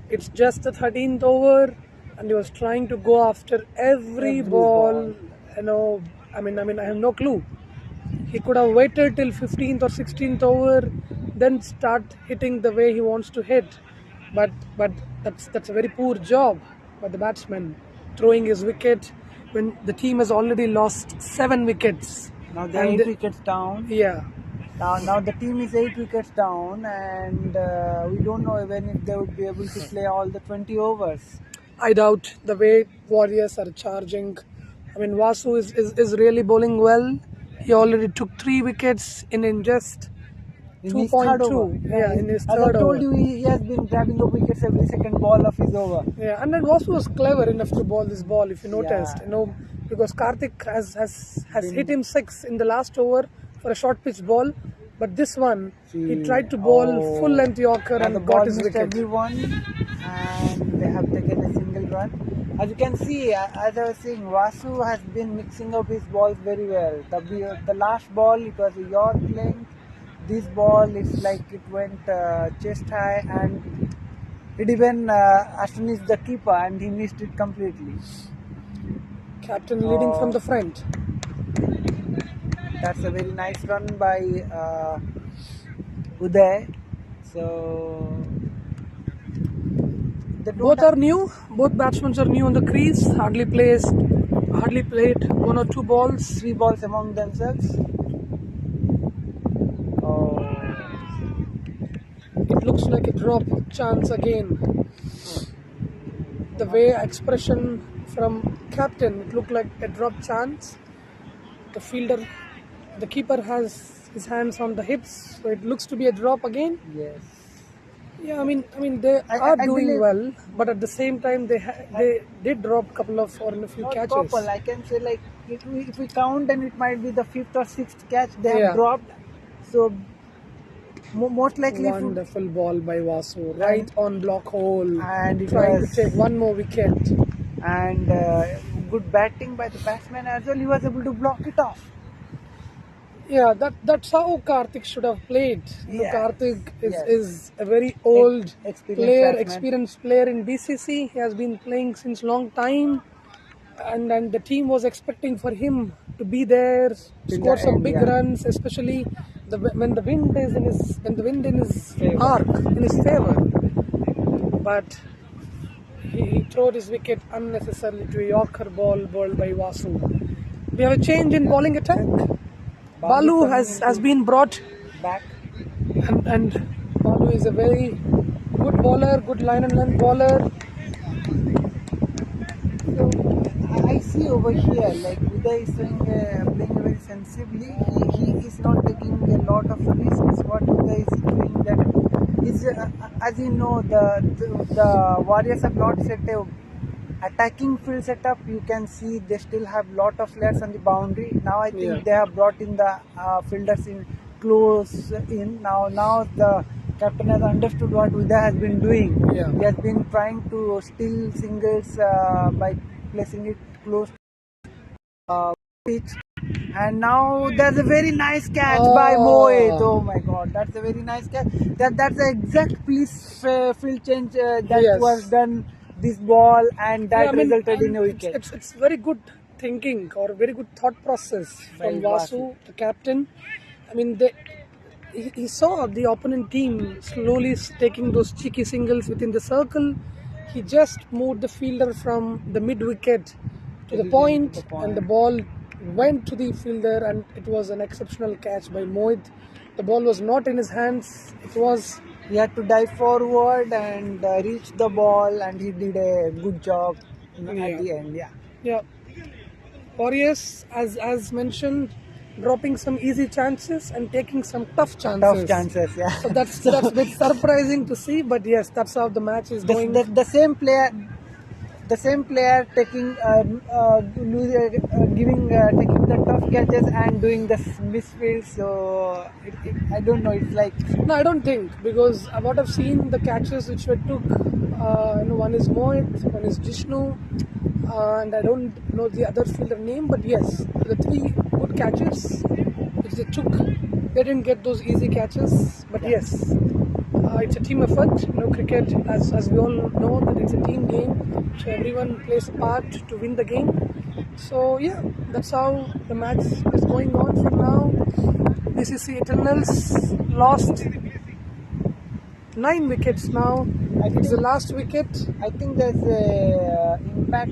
Speaker 2: It's just the 13th over, and he was trying to go after every ball. I have no clue. He could have waited till 15th or 16th over, then start hitting the way he wants to hit. But that's a very poor job by the batsman, throwing his wicket when the team has already lost 7 wickets.
Speaker 1: Now they're 8 wickets down.
Speaker 2: Yeah.
Speaker 1: Now the team is 8 wickets down, and we don't know even if they would be able to play all the 20 overs.
Speaker 2: I doubt the way Warriors are charging. I mean, Vasu is really bowling well. He already took 3 wickets in just
Speaker 1: In his third over.
Speaker 2: 2.2. Yeah, in his
Speaker 1: As I
Speaker 2: third
Speaker 1: told
Speaker 2: over.
Speaker 1: you, he has been grabbing the wickets every second ball of his over.
Speaker 2: Yeah, and then Vasu was clever enough to bowl this ball, if you noticed,
Speaker 1: Yeah.
Speaker 2: because Karthik has
Speaker 1: Been-
Speaker 2: hit him 6 in the last over for a short pitch ball, but this one he
Speaker 1: See,
Speaker 2: tried to bowl full length Yorker
Speaker 1: and the
Speaker 2: and
Speaker 1: ball
Speaker 2: got his
Speaker 1: missed
Speaker 2: wicket.
Speaker 1: everyone, and they have taken a single run. As you can see, as I was saying, Vasu has been mixing up his balls very well. The last ball, it was a York length. This ball, it's like it went chest high, and it even astonished the keeper, and he missed it completely.
Speaker 2: Captain leading from the front.
Speaker 1: That's a very nice run by Uday. So they don't
Speaker 2: Both
Speaker 1: have-
Speaker 2: are new. Both batsmen are new on the crease. Hardly played 1 or 2 balls.
Speaker 1: 3 balls among themselves. Oh,
Speaker 2: It looks like a drop chance again. The way expression from captain, it looked like a drop chance. The fielder, the keeper has his hands on the hips, so it looks to be a drop again.
Speaker 1: yes.
Speaker 2: Yeah, I mean they
Speaker 1: I
Speaker 2: are doing
Speaker 1: believe-
Speaker 2: well, but at the same time they did drop couple of or in a few
Speaker 1: Not
Speaker 2: catches.
Speaker 1: couple, I can say like if we count, then it might be the 5th or 6th catch they have
Speaker 2: Yeah.
Speaker 1: dropped. So most likely, if you-
Speaker 2: Wonderful ball by Vasu, right on block hole,
Speaker 1: and it
Speaker 2: trying
Speaker 1: was-
Speaker 2: to take one more wicket.
Speaker 1: and good batting by the batsman as well. He was able to block it off.
Speaker 2: Yeah, that's how Karthik should have played.
Speaker 1: Yeah.
Speaker 2: Karthik
Speaker 1: Yes.
Speaker 2: is a very old
Speaker 1: Experienced
Speaker 2: player,
Speaker 1: batsman.
Speaker 2: experienced player in BCC. He has been playing since long time, and the team was expecting for him to be there, score
Speaker 1: the
Speaker 2: some
Speaker 1: end,
Speaker 2: big
Speaker 1: yeah.
Speaker 2: runs, especially when the wind is in his
Speaker 1: Favor.
Speaker 2: arc, in his favor. But he threw his wicket unnecessarily to a Yorker ball bowled by Vasu. We have a change in bowling attack. Balu
Speaker 1: coming
Speaker 2: has
Speaker 1: into
Speaker 2: been brought,
Speaker 1: back.
Speaker 2: and Balu is a very good bowler, good line and length bowler.
Speaker 1: So I see over here, like Uday is playing very sensibly. He is not taking a lot of risks. What Uday is doing that is, as you know, the Warriors have not set a attacking field setup. You can see they still have lot of players on the boundary. Now I think
Speaker 2: Yeah.
Speaker 1: they have brought in the fielders in close in. Now the captain has understood what Uday has been doing.
Speaker 2: Yeah.
Speaker 1: He has been trying to steal singles by placing it close to pitch. And now there's a very nice catch by
Speaker 2: Oh.
Speaker 1: Mohit. Oh my God, that's a very nice catch. That's the exact field change that
Speaker 2: Yes.
Speaker 1: was done this ball, and that
Speaker 2: Yeah, I mean,
Speaker 1: resulted in a
Speaker 2: it's-
Speaker 1: wicket.
Speaker 2: It's very good thinking or very good thought process from
Speaker 1: By
Speaker 2: Vasu,
Speaker 1: Vasu.
Speaker 2: the captain. I mean, he saw the opponent team slowly taking those cheeky singles within the circle. He just moved the fielder from the mid wicket to the point, and the ball went to the fielder, and it was an exceptional catch by Mohit. The ball was not in his hands. It was
Speaker 1: He had to dive forward and reach the ball, and he did a good job
Speaker 2: Yeah.
Speaker 1: at the end. Yeah.
Speaker 2: Yeah. Warriors, as mentioned, dropping some easy chances and taking some tough chances.
Speaker 1: Tough chances. Yeah.
Speaker 2: So that's a bit surprising to see, but yes, that's how the match is going.
Speaker 1: The same player taking taking the tough catches and doing the misfields. So I don't know. It's like
Speaker 2: No, I don't think, because what I've seen, the catches which were took, one is Mohit, one is Jishnu, and I don't know the other fielder name, but yes, the 3 good catches which they took, they didn't get those easy catches, but yes, it's a team effort. Cricket, as we all know, that it's a team game, so everyone plays a part to win the game. So yeah, that's how the match is going on for now. BCC Eternals lost 9 wickets now.
Speaker 1: I
Speaker 2: It's the
Speaker 1: think-
Speaker 2: last wicket.
Speaker 1: I think there's a impact.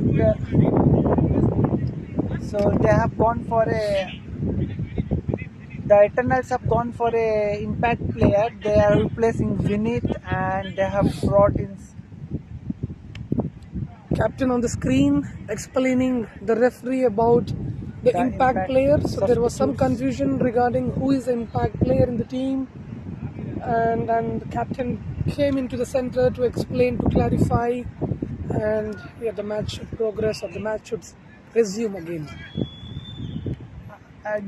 Speaker 1: So they have gone for a. The Eternals have gone for a impact player. They are replacing Vinith, and they have brought in
Speaker 2: captain on the screen explaining the referee about the impact player. So there was some confusion regarding who is the impact player in the team, and the captain came into the center to explain, to clarify, and yeah, the match should progress, or the match should resume again.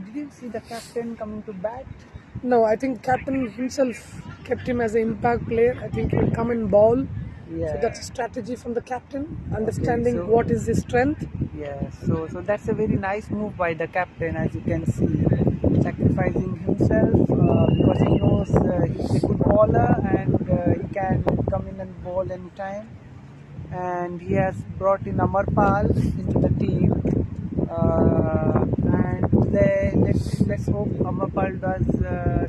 Speaker 1: Did you see the captain coming to bat?
Speaker 2: No, I think captain himself kept him as an impact player. I think he'll come and ball.
Speaker 1: Yeah.
Speaker 2: So that's a strategy from the captain, understanding
Speaker 1: so-
Speaker 2: what is his strength.
Speaker 1: Yeah, so that's a very nice move by the captain, as you can see, sacrificing himself because he knows he's a good bowler and he can come in and bowl anytime. And he has brought in Amarpal into the team, and let's hope Amarpal does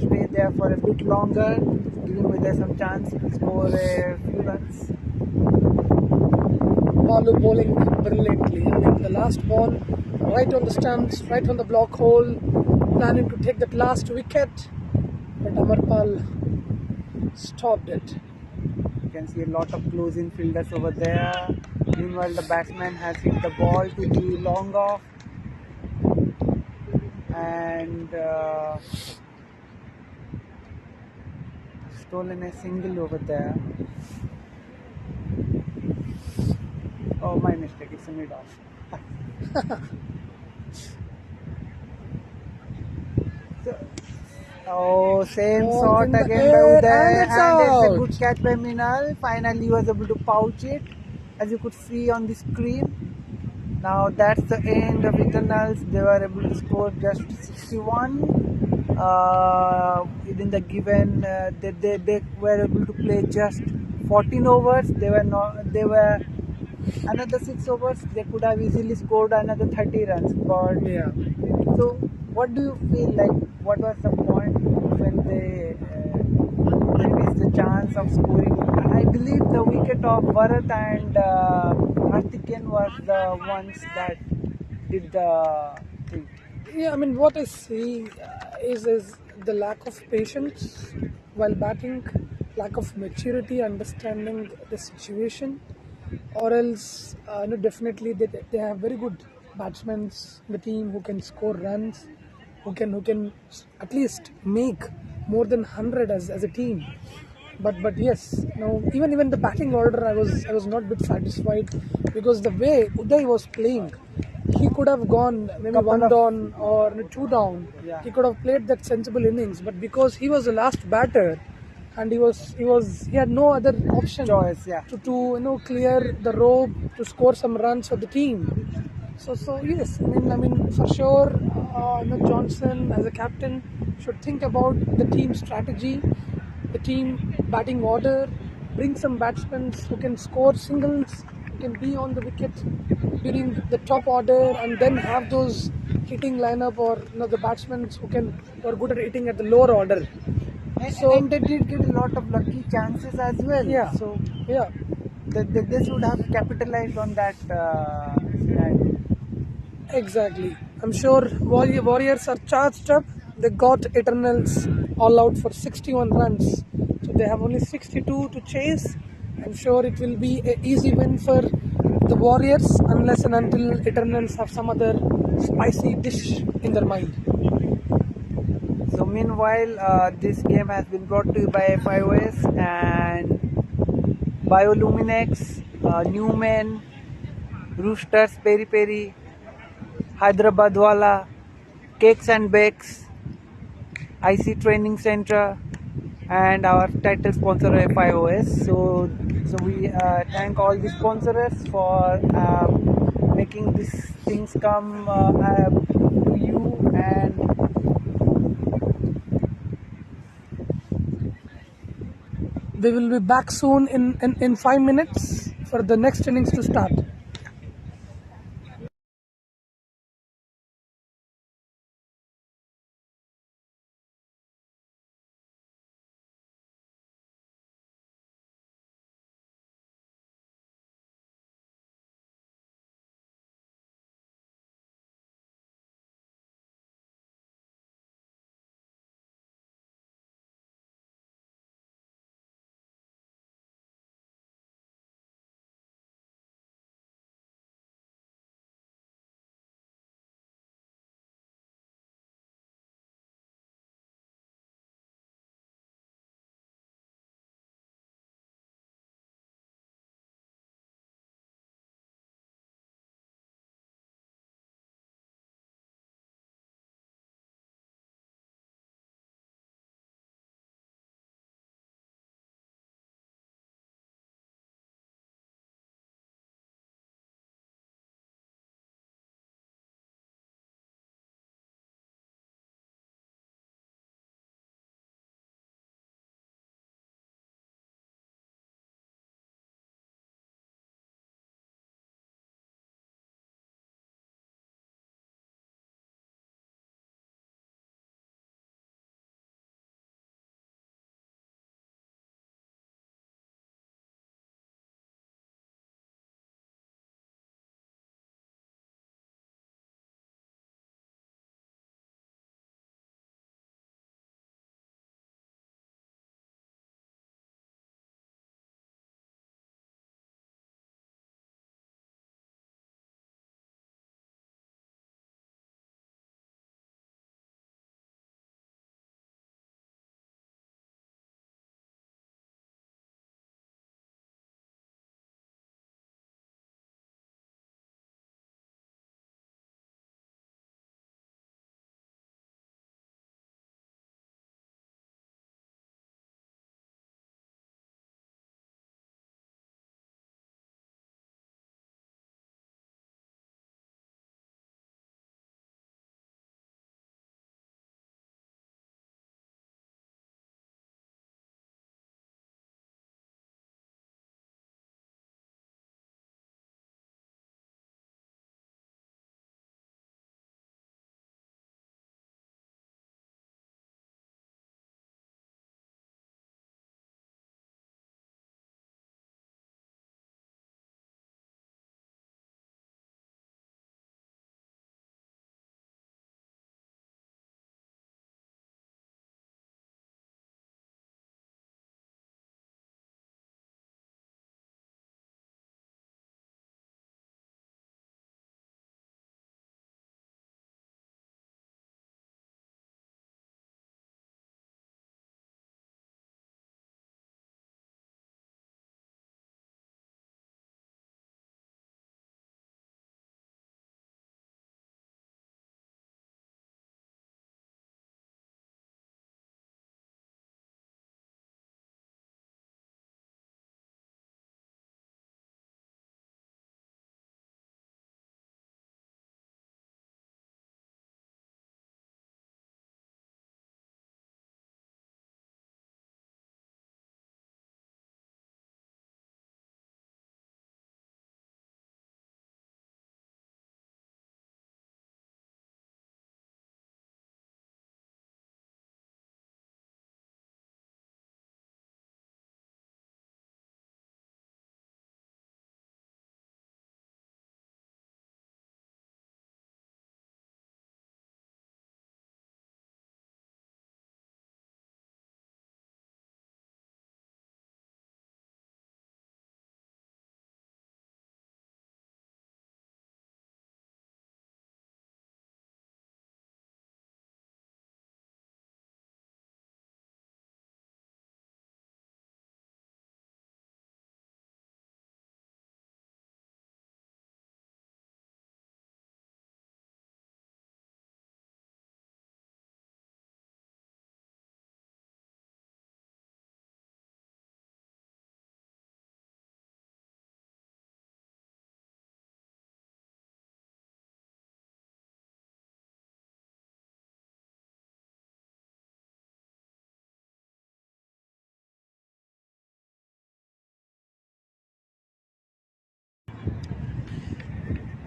Speaker 1: stay there for a bit longer, giving with some chance to score a few runs.
Speaker 2: Balu bowling brilliantly. I mean, the last ball, right on the stumps, right on the block hole, planning to take that last wicket, but Amarpal stopped it.
Speaker 1: You can see a lot of close-in fielders over there. Meanwhile, the batsman has hit the ball to the long off, and stolen a single over there. Oh, my mistake. It's a mid-off. Oh, same
Speaker 2: Ball
Speaker 1: shot
Speaker 2: in the
Speaker 1: again by
Speaker 2: air,
Speaker 1: Uday,
Speaker 2: and it's
Speaker 1: and it's a
Speaker 2: out.
Speaker 1: good catch by Minal. Finally, he was able to pouch it, as you could see on the screen. Now that's the end of internals. They were able to score just 61 within the given. They were able to play just 14 overs. They were not. They were another 6 overs. They could have easily scored another 30 runs. But
Speaker 2: Yeah.
Speaker 1: so, what do you feel like? What was the point when they missed the chance of scoring? I believe the wicket of Bharat and Karthikeyan was the ones that did the thing.
Speaker 2: Yeah, I mean, what I see is the lack of patience while batting, lack of maturity, understanding the situation, or else, definitely they have very good batsmen in the team who can score runs, who can at least make more than 100 as a team. But yes, even the batting order, I was not bit satisfied, because the way Uday was playing, he could have gone maybe
Speaker 1: Couple
Speaker 2: one
Speaker 1: of
Speaker 2: down or two down.
Speaker 1: Yeah.
Speaker 2: He could have played that sensible innings, but because he was the last batter, and he had no other option
Speaker 1: choice. Yeah.
Speaker 2: to clear the rope to score some runs for the team. So yes, I mean for sure, Johnson as a captain should think about the team strategy, the team batting order, bring some batsmen who can score singles, who can be on the wicket during the top order, and then have those hitting lineup, or the batsmen who are good at hitting at the lower order. So
Speaker 1: And they did get a lot of lucky chances as well.
Speaker 2: yeah,
Speaker 1: So
Speaker 2: yeah.
Speaker 1: they should have capitalized on that scenario.
Speaker 2: Exactly. I'm sure Warriors are charged up. They got Eternals all out for 61 runs. So they have only 62 to chase. I'm sure it will be an easy win for the Warriors, unless and until Eternals have some other spicy dish in their mind.
Speaker 1: So meanwhile, this game has been brought to you by FIOS and Bioluminex, Newman, Roosters, Peri Peri, Hyderabad Wala, Cakes and Bakes, IC Training Center, and our title sponsor FIOS. So we thank all the sponsors for making these things come to you, and
Speaker 2: We will be back soon in 5 minutes for the next innings to start.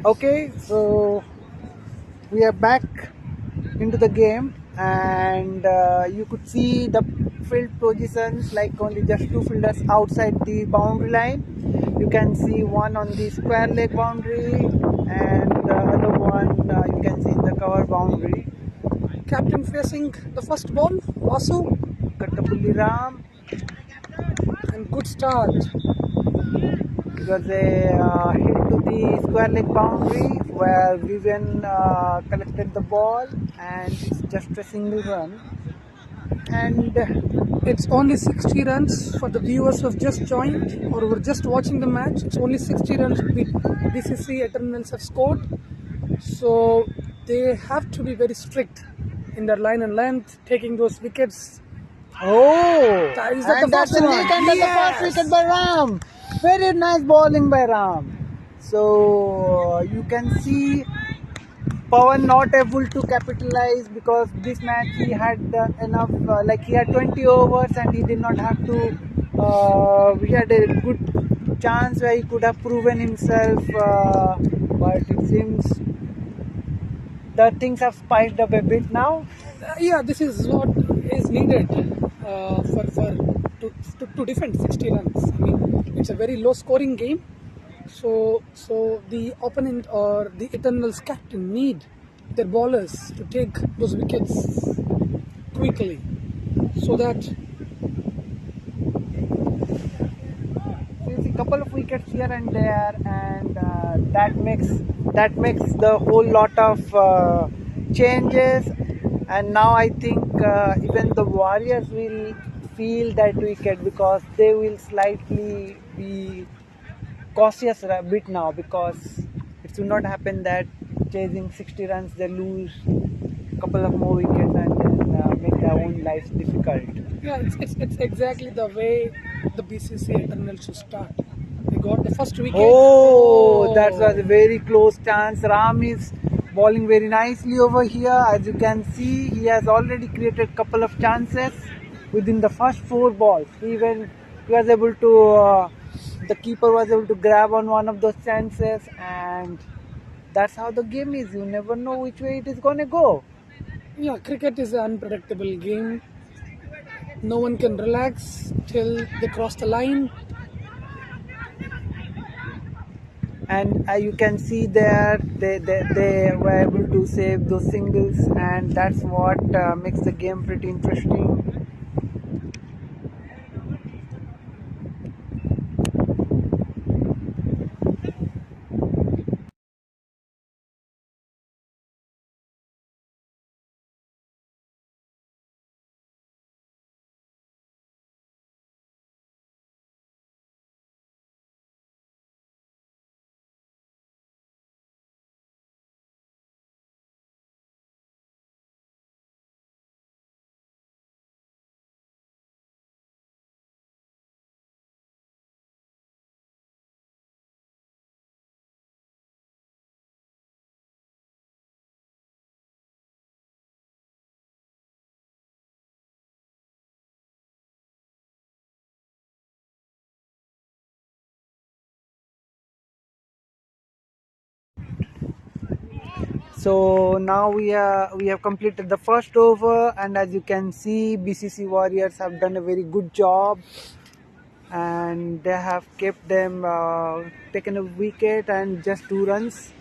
Speaker 1: Okay, so we are back into the game, and you could see the field positions like only just two fielders outside the boundary line. You can see one on the square leg boundary, and the other one you can see in the cover boundary.
Speaker 2: Captain facing the first ball, Vasu,
Speaker 1: Kattapulli Ram.
Speaker 2: and good start.
Speaker 1: It was a hit to the square leg boundary where Vivian collected the ball, and it's just a single run. And
Speaker 2: It's only 60 runs for the viewers who have just joined or were just watching the match. It's only 60 runs BCC Eternals have scored. So they have to be very strict in their line and length, taking those wickets.
Speaker 1: oh,
Speaker 2: Is that the
Speaker 1: and that's
Speaker 2: first
Speaker 1: a
Speaker 2: one?
Speaker 1: hit, and that's the first
Speaker 2: Yes!
Speaker 1: wicket by Ram. Very nice bowling by Ram. So you can see Pawan not able to capitalize because this match he had enough, like he had 20 overs and he did not have to. He had a good chance where he could have proven himself, but it seems the things have spiced up a bit now.
Speaker 2: Yeah, this is what is needed to defend 60 runs. I mean, it's a very low scoring game. So the opponent or the Eternals captain need their bowlers to take those wickets quickly so that
Speaker 1: So you see a couple of wickets here and there, and that makes the whole lot of changes. And now I think even the Warriors will feel that wicket because they will slightly be cautious a bit now, because it should not happen that chasing 60 runs they lose a couple of more wickets and then make their own lives difficult.
Speaker 2: yeah, it's exactly the way the BCC Eternals should start. They got the first wicket.
Speaker 1: Oh, that was a very close chance. Ram is bowling very nicely over here. As you can see, he has already created a couple of chances within the first four balls. He was able to, the keeper was able to grab on one of those chances, and that's how the game is. You never know which way it is going to go.
Speaker 2: Yeah, cricket is an unpredictable game. No one can relax till they cross the line.
Speaker 1: And you can see there they were able to save those singles, and that's what makes the game pretty interesting. So now we have completed the first over, and as you can see, BCC Warriors have done a very good job, and they have kept them taken a wicket and just 2 runs.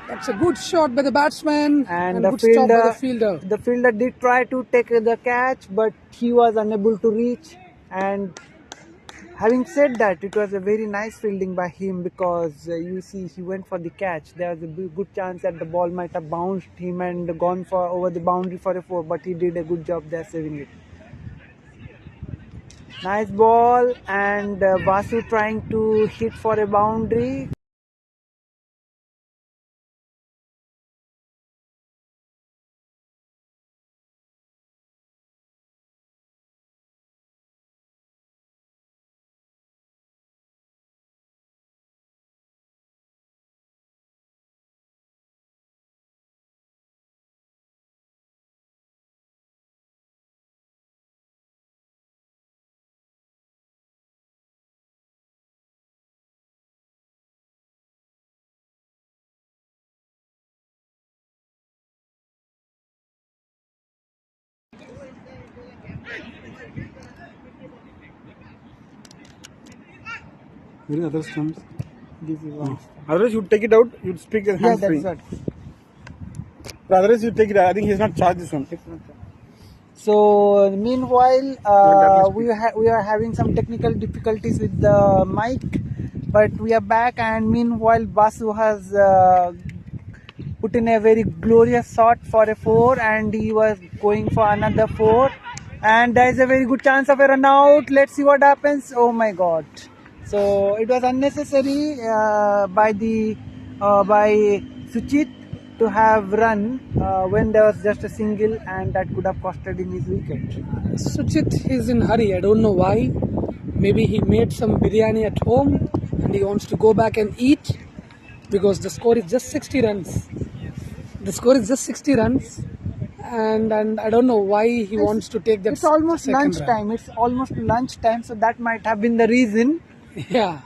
Speaker 2: That's a good shot by the batsman
Speaker 1: And
Speaker 2: and good stop by the fielder.
Speaker 1: the fielder did try to take the catch, but he was unable to reach. And having said that, it was a very nice fielding by him, because you see he went for the catch. There was a good chance that the ball might have bounced him and gone for over the boundary for a four, but he did a good job there saving it. Nice ball, and Vasu trying to hit for a boundary.
Speaker 5: Where are other stumps?
Speaker 1: This is one.
Speaker 5: Otherwise, you'd take it out, you'd speak as
Speaker 1: Yeah,
Speaker 5: hands
Speaker 1: that's
Speaker 5: free.
Speaker 1: what.
Speaker 5: Otherwise, you take it out. I think he's not charged this one.
Speaker 1: So meanwhile,
Speaker 5: that
Speaker 1: we are having some technical difficulties with the mic, but we are back. And meanwhile, Basu has put in a very glorious shot for a 4, and he was going for another 4, and there is a very good chance of a run out. Let's see what happens. Oh my God! So it was unnecessary by Suchit to have run when there was just a single, and that could have costed him his wicket.
Speaker 2: Suchit is in hurry. I don't know why. Maybe he made some biryani at home and he wants to go back and eat, because the score is just 60 runs. The score is just 60 runs, and I don't know why he wants to take that.
Speaker 1: It's almost
Speaker 2: second
Speaker 1: lunchtime.
Speaker 2: run.
Speaker 1: It's almost lunchtime, so that might have been the reason.
Speaker 2: Yeah.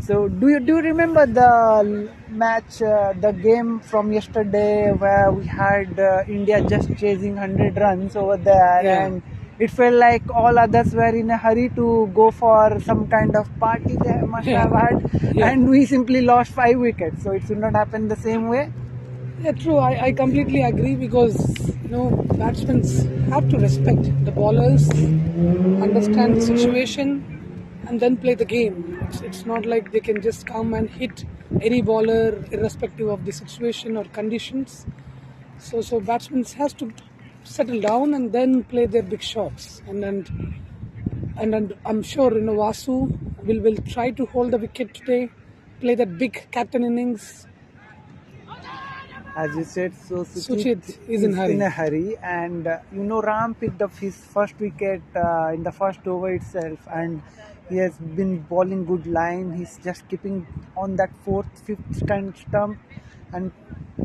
Speaker 1: So do you remember the match, the game from yesterday where we had India just chasing 100 runs over there,
Speaker 2: Yeah.
Speaker 1: and it felt like all others were in a hurry to go for some kind of party they must
Speaker 2: Yeah.
Speaker 1: have had,
Speaker 2: Yeah.
Speaker 1: and we simply lost 5 wickets. So it should not happen the same way.
Speaker 2: Yeah, true. I completely agree, because batsmen have to respect the bowlers, understand the situation, and then play the game. It's not like they can just come and hit any bowler irrespective of the situation or conditions. So batsmen has to settle down and then play their big shots. And I'm sure Vasu will try to hold the wicket today, play that big captain innings.
Speaker 1: As you said, so
Speaker 2: Suchit is in
Speaker 1: a
Speaker 2: hurry.
Speaker 1: hurry, and Ram picked up his first wicket in the first over itself, and he has been bowling good line. He's just keeping on that fourth, fifth stump, and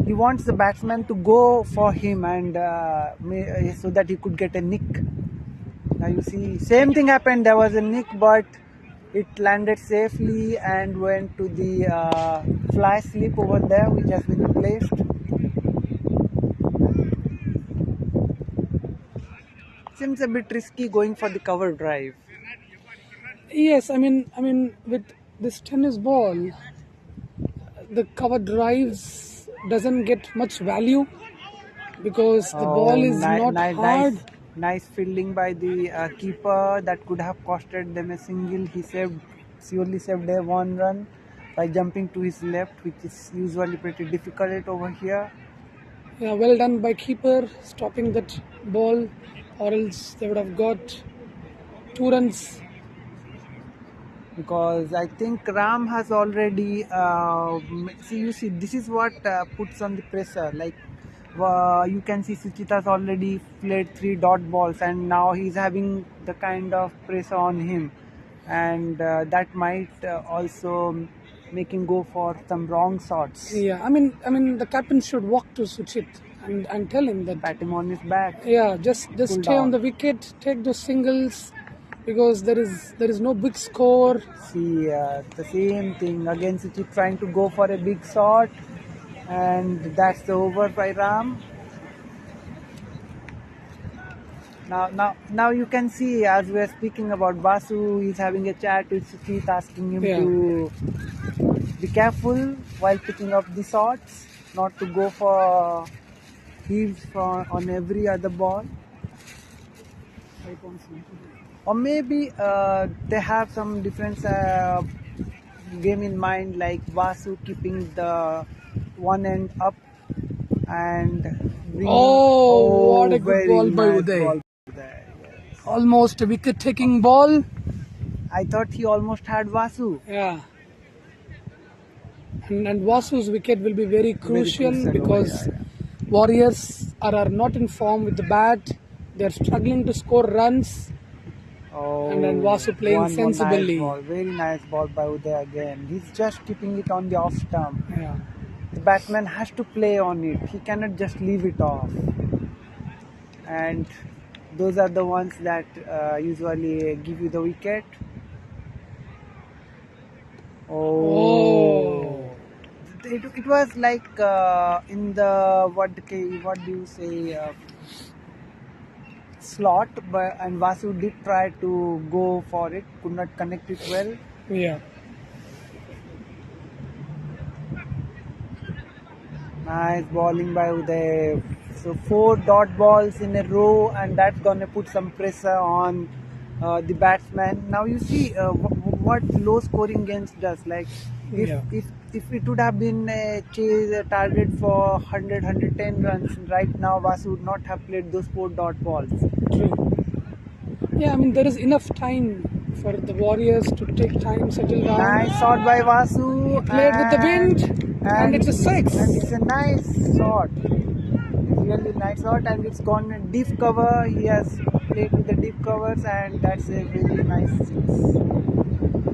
Speaker 1: he wants the batsman to go for him, and so that he could get a nick. Now you see, same thing happened. There was a nick, but it landed safely and went to the fly slip over there, which has been replaced. Seems a bit risky going for the cover drive.
Speaker 2: Yes, I mean, with this tennis ball, the cover drives doesn't get much value, because the ball is not hard.
Speaker 1: Nice fielding by the keeper that could have costed them a single. He surely saved a 1 run by jumping to his left, which is usually pretty difficult over here.
Speaker 2: Yeah, well done by keeper stopping that ball, or else they would have got 2 runs.
Speaker 1: Because I think Ram has already see this is what puts on the pressure. Like you can see Suchit has already played 3 dot balls, and now he's having the kind of pressure on him, and that might also make him go for some wrong shots.
Speaker 2: Yeah, I mean the captain should walk to Suchit and tell him that,
Speaker 1: Pat him on his back.
Speaker 2: yeah, just
Speaker 1: Cool
Speaker 2: stay on
Speaker 1: down.
Speaker 2: the wicket, take those singles, because there is no big score.
Speaker 1: See, the same thing again. Suchit trying to go for a big shot, and that's the over by Ram. Now you can see, as we are speaking about Basu, he's having a chat with Suchit, asking him
Speaker 2: Yeah.
Speaker 1: to be careful while picking up the shots, not to go for heaves on every other ball. Or maybe they have some different game in mind, like Vasu keeping the one end up and bringing.
Speaker 2: What a good
Speaker 1: very
Speaker 2: ball by
Speaker 1: nice
Speaker 2: Uday.
Speaker 1: ball there, yes.
Speaker 2: Almost a wicket-taking ball.
Speaker 1: I thought he almost had Vasu.
Speaker 2: Yeah. And Vasu's wicket will be very crucial,
Speaker 1: crucial,
Speaker 2: because
Speaker 1: yeah.
Speaker 2: Warriors are not in form with the bat. They are struggling to score runs. And then Vasu playing
Speaker 1: one more
Speaker 2: sensibly.
Speaker 1: Nice ball. Very nice ball by Uday again. He's just keeping it on the off stump.
Speaker 2: Yeah.
Speaker 1: The batsman has to play on it. He cannot just leave it off. And those are the ones that usually give you the wicket.
Speaker 2: Oh.
Speaker 1: It was like in the what do you say? slot, but and Vasu did try to go for it, could not connect it well.
Speaker 2: Yeah.
Speaker 1: Nice bowling by Uday. So 4 dot balls in a row, and that's gonna put some pressure on the batsman. Now you see what low scoring games does. Like if
Speaker 2: Yeah.
Speaker 1: if it would have been a chase a target for 100 110 runs, right now Vasu would not have played those 4 dot balls.
Speaker 2: True. Yeah, I mean there is enough time for the Warriors to take time, settle down.
Speaker 1: Nice shot by Vasu.
Speaker 2: Played with the wind, and it's a 6.
Speaker 1: And it's a nice shot. It's really nice shot, and it's gone in deep cover. He has played with the deep covers, and that's a really nice 6.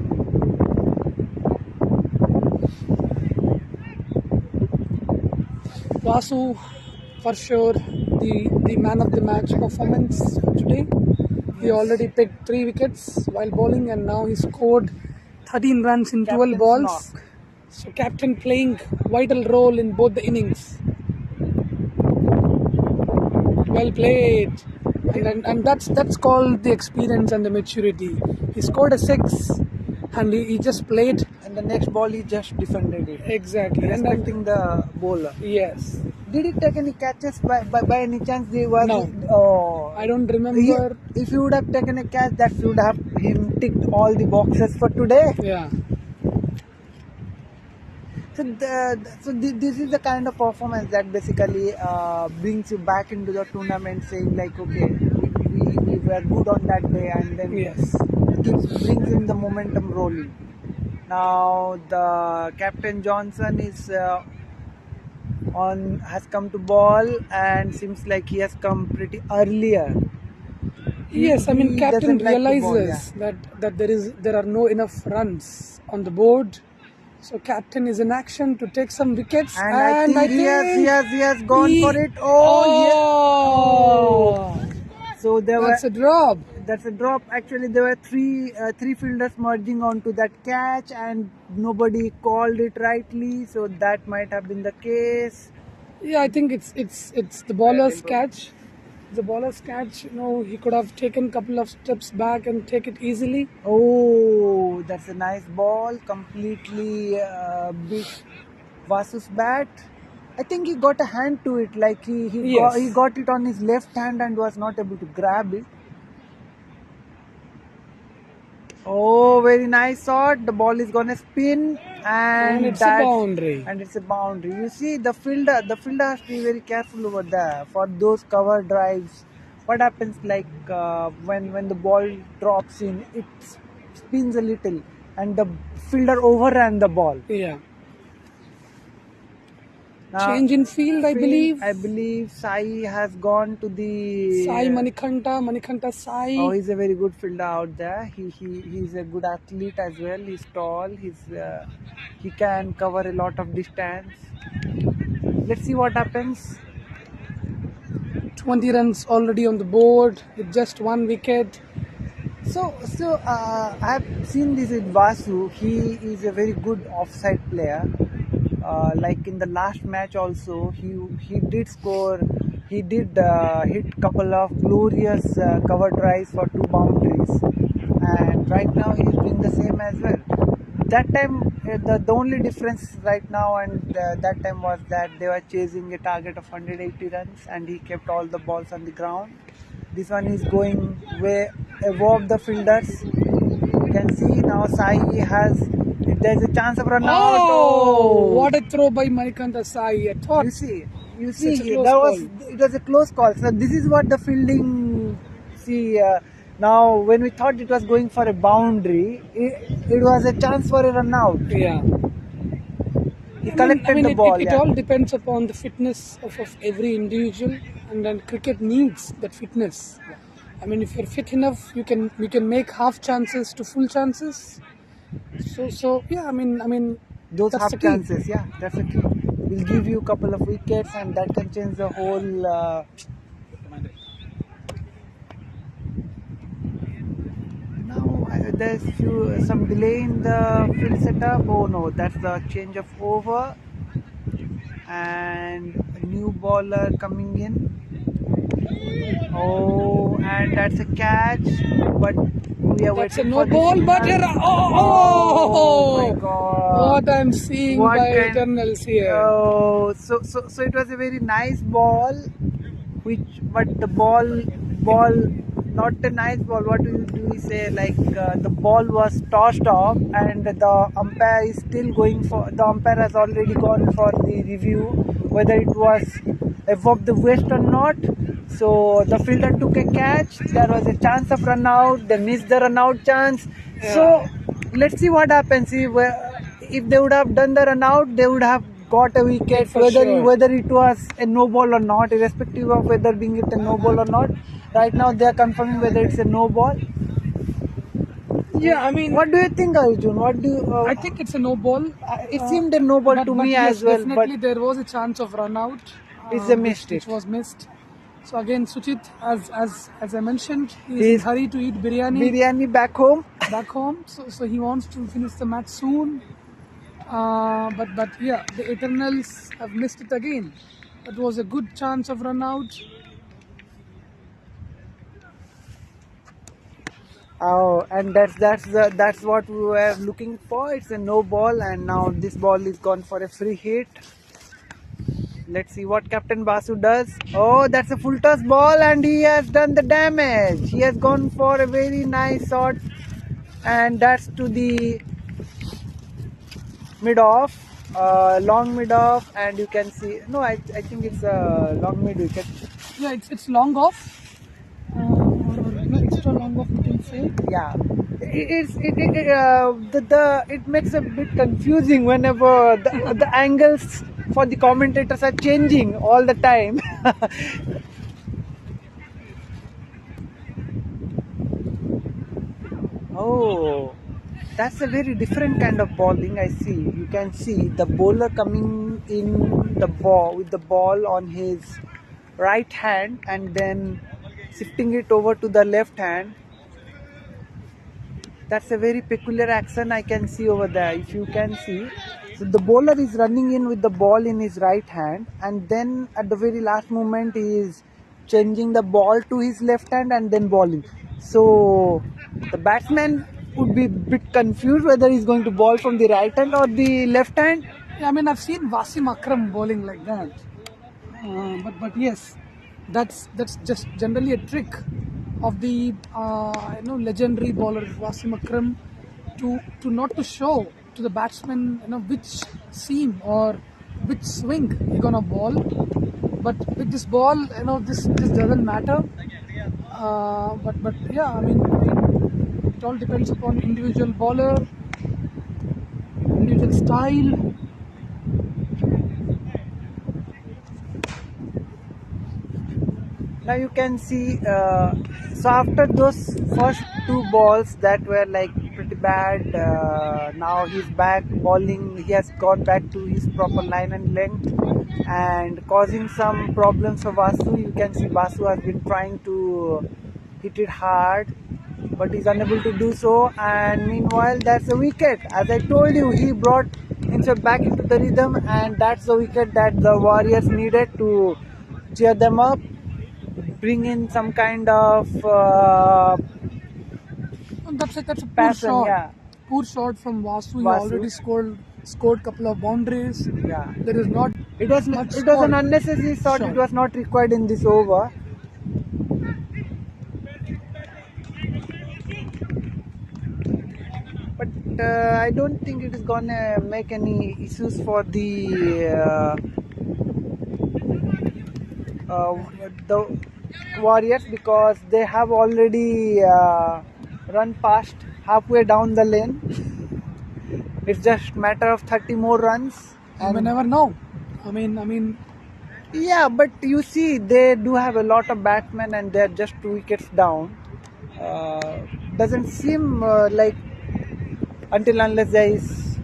Speaker 2: Vasu, for sure, the man of the match performance for today. He already picked 3 wickets while bowling, and now he scored 13 runs in 12
Speaker 1: Captain's
Speaker 2: balls.
Speaker 1: knock.
Speaker 2: So captain playing vital role in both the innings. Well played, and that's called the experience and the maturity. He scored a 6, and he just played
Speaker 1: And the next ball he just defended it,
Speaker 2: exactly. And
Speaker 1: respecting the bowler.
Speaker 2: yes,
Speaker 1: Did he take any catches by any chance? They was
Speaker 2: No.
Speaker 1: Oh,
Speaker 2: I don't remember.
Speaker 1: if he would have taken a catch, that would have him ticked all the boxes for today.
Speaker 2: Yeah,
Speaker 1: So, this is the kind of performance that basically brings you back into the tournament, saying like, okay, we were good on that day, and then
Speaker 2: yes.
Speaker 1: brings in the momentum rolling. Now the captain Johnson is has come to ball, and seems like he has come pretty earlier.
Speaker 2: Yes, I mean
Speaker 1: He
Speaker 2: captain
Speaker 1: doesn't like to bowl,
Speaker 2: realizes that there are no enough runs on the board. So captain is in action to take some wickets,
Speaker 1: And I think he has gone
Speaker 2: he-
Speaker 1: for it. Oh,
Speaker 2: Oh,
Speaker 1: so there
Speaker 2: that's
Speaker 1: were
Speaker 2: a drop.
Speaker 1: that's a drop. Actually, there were three fielders merging onto that catch, and nobody called it rightly. So that might have been the case.
Speaker 2: Yeah, I think it's the bowler's catch. The bowler's catch. He could have taken a couple of steps back and take it easily.
Speaker 1: Oh, that's a nice ball. Completely beat Vasu's bat. I think he got a hand to it. Like
Speaker 2: Yes.
Speaker 1: he got it on his left hand and was not able to grab it. Oh, very nice shot. The ball is gonna spin, and
Speaker 2: it's a boundary.
Speaker 1: And it's a boundary. You see, the fielder has to be very careful over there for those cover drives. What happens when the ball drops in, it spins a little, and the fielder overran the ball.
Speaker 2: Yeah.
Speaker 1: Now,
Speaker 2: Change in field, I believe.
Speaker 1: I believe Sai has gone to the
Speaker 2: Sai Manikanta Sai.
Speaker 1: Oh, he's a very good fielder out there. He's a good athlete as well. He's tall. He can cover a lot of distance. Let's see what happens.
Speaker 2: 20 runs already on the board with just 1 wicket.
Speaker 1: So I've seen this with Vasu. He is a very good offside player. Like in the last match also, he did score. He did hit couple of glorious cover drives for 2 boundaries, and right now he is doing the same as well. That time the only difference right now and that time was that they were chasing a target of 180 runs, and he kept all the balls on the ground. This one is going way above the fielders. You can see now Sai has. If there's a chance of run out.
Speaker 2: Oh, what a throw by Manikanta Sai. I thought
Speaker 1: You see,
Speaker 2: Such a close
Speaker 1: it was a close call. So this is what the fielding. See, now when we thought it was going for a boundary, it was a chance for a run out.
Speaker 2: yeah.
Speaker 1: He collected the ball.
Speaker 2: It all depends upon the fitness of every individual, and then cricket needs that fitness. I mean, if you're fit enough, you can make half chances to full chances. So yeah, I mean
Speaker 1: Those
Speaker 2: that's
Speaker 1: half
Speaker 2: the key.
Speaker 1: chances, yeah, that's the key. Will give you a couple of wickets, and that can change the whole. Now there's some delay in the field setup. Oh no, that's the change of over, and a new bowler coming in. Oh, and that's a catch, but we are
Speaker 2: That's a
Speaker 1: waiting
Speaker 2: no
Speaker 1: for the
Speaker 2: ball, but
Speaker 1: signal.
Speaker 2: here,
Speaker 1: Oh my
Speaker 2: oh,
Speaker 1: God!
Speaker 2: what I'm seeing
Speaker 1: What
Speaker 2: by
Speaker 1: kind?
Speaker 2: Eternals here.
Speaker 1: Oh, so it was a very nice ball, which but the ball, not a nice ball. What do we say? Like the ball was tossed off, and the umpire is still going for. The umpire has already gone for the review whether it was above the waist or not. So the fielder took a catch. There was a chance of run out. They missed the run out chance. So
Speaker 2: Yeah,
Speaker 1: let's see what happens. If they would have done the run out, they would have got a wicket.
Speaker 2: for sure.
Speaker 1: Whether it was a no ball or not, irrespective of whether being it a no ball or not. Right now they are confirming whether it's a no ball.
Speaker 2: Yeah, I mean,
Speaker 1: What do you think, Arjun? What do you?
Speaker 2: I think it's a no ball.
Speaker 1: It seemed a no ball to
Speaker 2: But
Speaker 1: me
Speaker 2: yes,
Speaker 1: as well, but
Speaker 2: definitely there was a chance of run out,
Speaker 1: it's a missed
Speaker 2: which
Speaker 1: it.
Speaker 2: was missed. So again, Suchit, as I mentioned, he is in
Speaker 1: He's
Speaker 2: hurry to eat biryani
Speaker 1: biryani back home.
Speaker 2: back home. So he wants to finish the match soon. But yeah, the Eternals have missed it again. That was a good chance of run out.
Speaker 1: Oh, and that's what we were looking for. It's a no ball, and now this ball is gone for a free hit. Let's see what Captain Basu does. Oh, that's a full toss ball, and he has done the damage. He has gone for a very nice shot, and that's to the mid off, long mid off, and you can see. No, I think it's a long mid wicket.
Speaker 2: Yeah, it's long off, or extra long off, you can say.
Speaker 1: Yeah, it makes a bit confusing whenever the angles for the commentators are changing all the time. Oh, that's a very different kind of bowling. I see. You can see the bowler coming in the ball with the ball on his right hand and then shifting it over to the left hand. That's a very peculiar action I can see over there. If you can see, so the bowler is running in with the ball in his right hand, and then at the very last moment he is changing the ball to his left hand and then bowling. So the batsman would be a bit confused whether he's going to bowl from the right hand or the left hand.
Speaker 2: Yeah, I mean, I've seen Wasim Akram bowling like that. But yes, that's just generally a trick of the legendary bowler Wasim Akram to not to show to the batsman which seam or which swing you're gonna bowl. But with this ball, this doesn't matter. But yeah, I mean, it all depends upon individual bowler, individual style.
Speaker 1: Now you can see, so after those first two balls that were like pretty bad, now he's back bowling. He has got back to his proper line and length and causing some problems for Vasu. You can see Vasu has been trying to hit it hard, but he's unable to do so. And meanwhile, that's a wicket. As I told you, he brought himself back into the rhythm, and that's the wicket that the Warriors needed to cheer them up, bring in some kind of
Speaker 2: And that's a poor
Speaker 1: passion.
Speaker 2: shot.
Speaker 1: Yeah,
Speaker 2: Poor shot from Vasu. He
Speaker 1: Vasu.
Speaker 2: already scored couple of boundaries.
Speaker 1: yeah.
Speaker 2: There is not
Speaker 1: It was
Speaker 2: much
Speaker 1: it was an
Speaker 2: scored.
Speaker 1: unnecessary shot.
Speaker 2: Shot.
Speaker 1: It was not required in this over. But I don't think it is gonna make any issues for the Warriors, because they have already run past halfway down the lane. It's just matter of 30 more runs.
Speaker 2: You may never know. I mean,
Speaker 1: Yeah, but you see, they do have a lot of batsmen and they're just 2 wickets down. Doesn't seem like until unless there is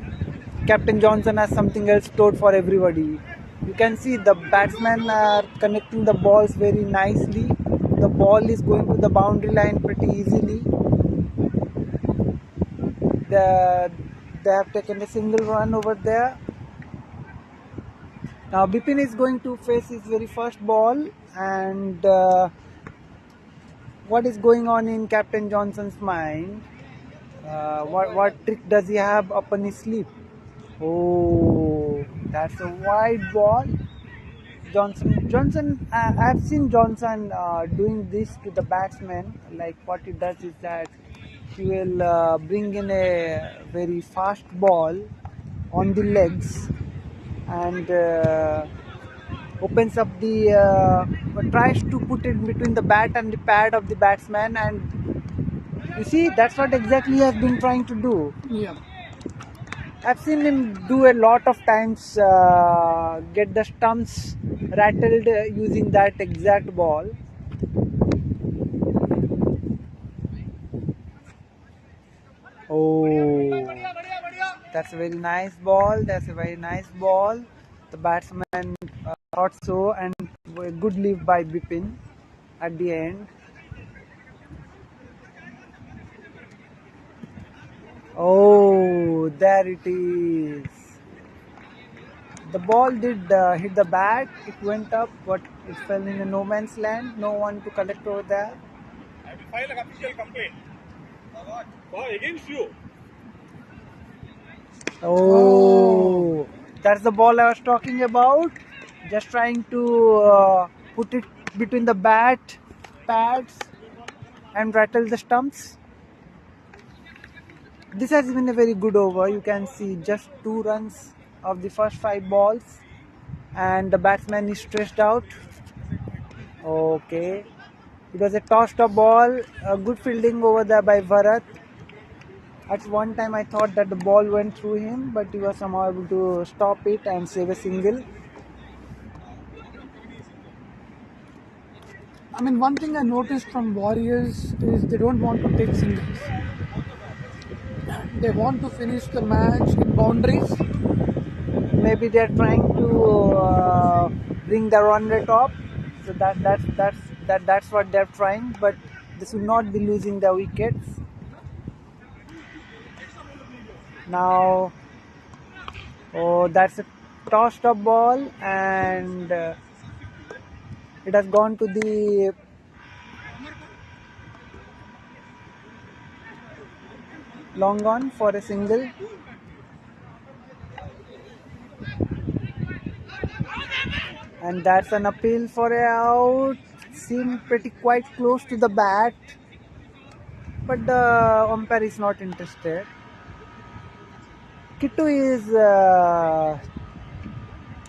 Speaker 1: Captain Johnson has something else stored for everybody. You can see the batsmen are connecting the balls very nicely. The ball is going to the boundary line pretty easily. They have taken a single run over there. Now Bipin is going to face his very first ball, and what is going on in Captain Johnson's mind? What trick does he have up on his sleeve? Oh, that's a wide ball. Johnson. I've seen Johnson doing this to the batsman. Like what he does is that he will bring in a very fast ball on the legs and opens up the tries to put it between the bat and the pad of the batsman, and you see that's what exactly he has been trying to do.
Speaker 2: Yeah.
Speaker 1: I've seen him do a lot of times get the stumps rattled using that exact ball. Oh, that's a very nice ball. That's a very nice ball. The batsman thought so, and a good leave by Bipin at the end. Oh, there it is. The ball did hit the bat. It went up, but it fell in a no man's land. No one to collect over there.
Speaker 5: I will file an official complaint. Against you.
Speaker 1: Oh, that's the ball I was talking about. Just trying to put it between the bat pads and rattle the stumps. This has been a very good over. You can see just 2 runs of the first 5 balls, and the batsman is stretched out. Okay, it was a tossed up ball. A good fielding over there by Bharat. At one time I thought that the ball went through him, but he was somehow able to stop it and save a single.
Speaker 2: I mean, one thing I noticed from Warriors is they don't want to take singles. They want to finish the match in boundaries.
Speaker 1: Maybe they're trying to bring the run rate up, so that's what they're trying. But they should not be losing the wickets. Now, oh, that's a tossed up ball, and it has gone to the long on for a single. And that's an appeal for a out. Seemed pretty quite close to the bat, but the umpire is not interested. Kittu is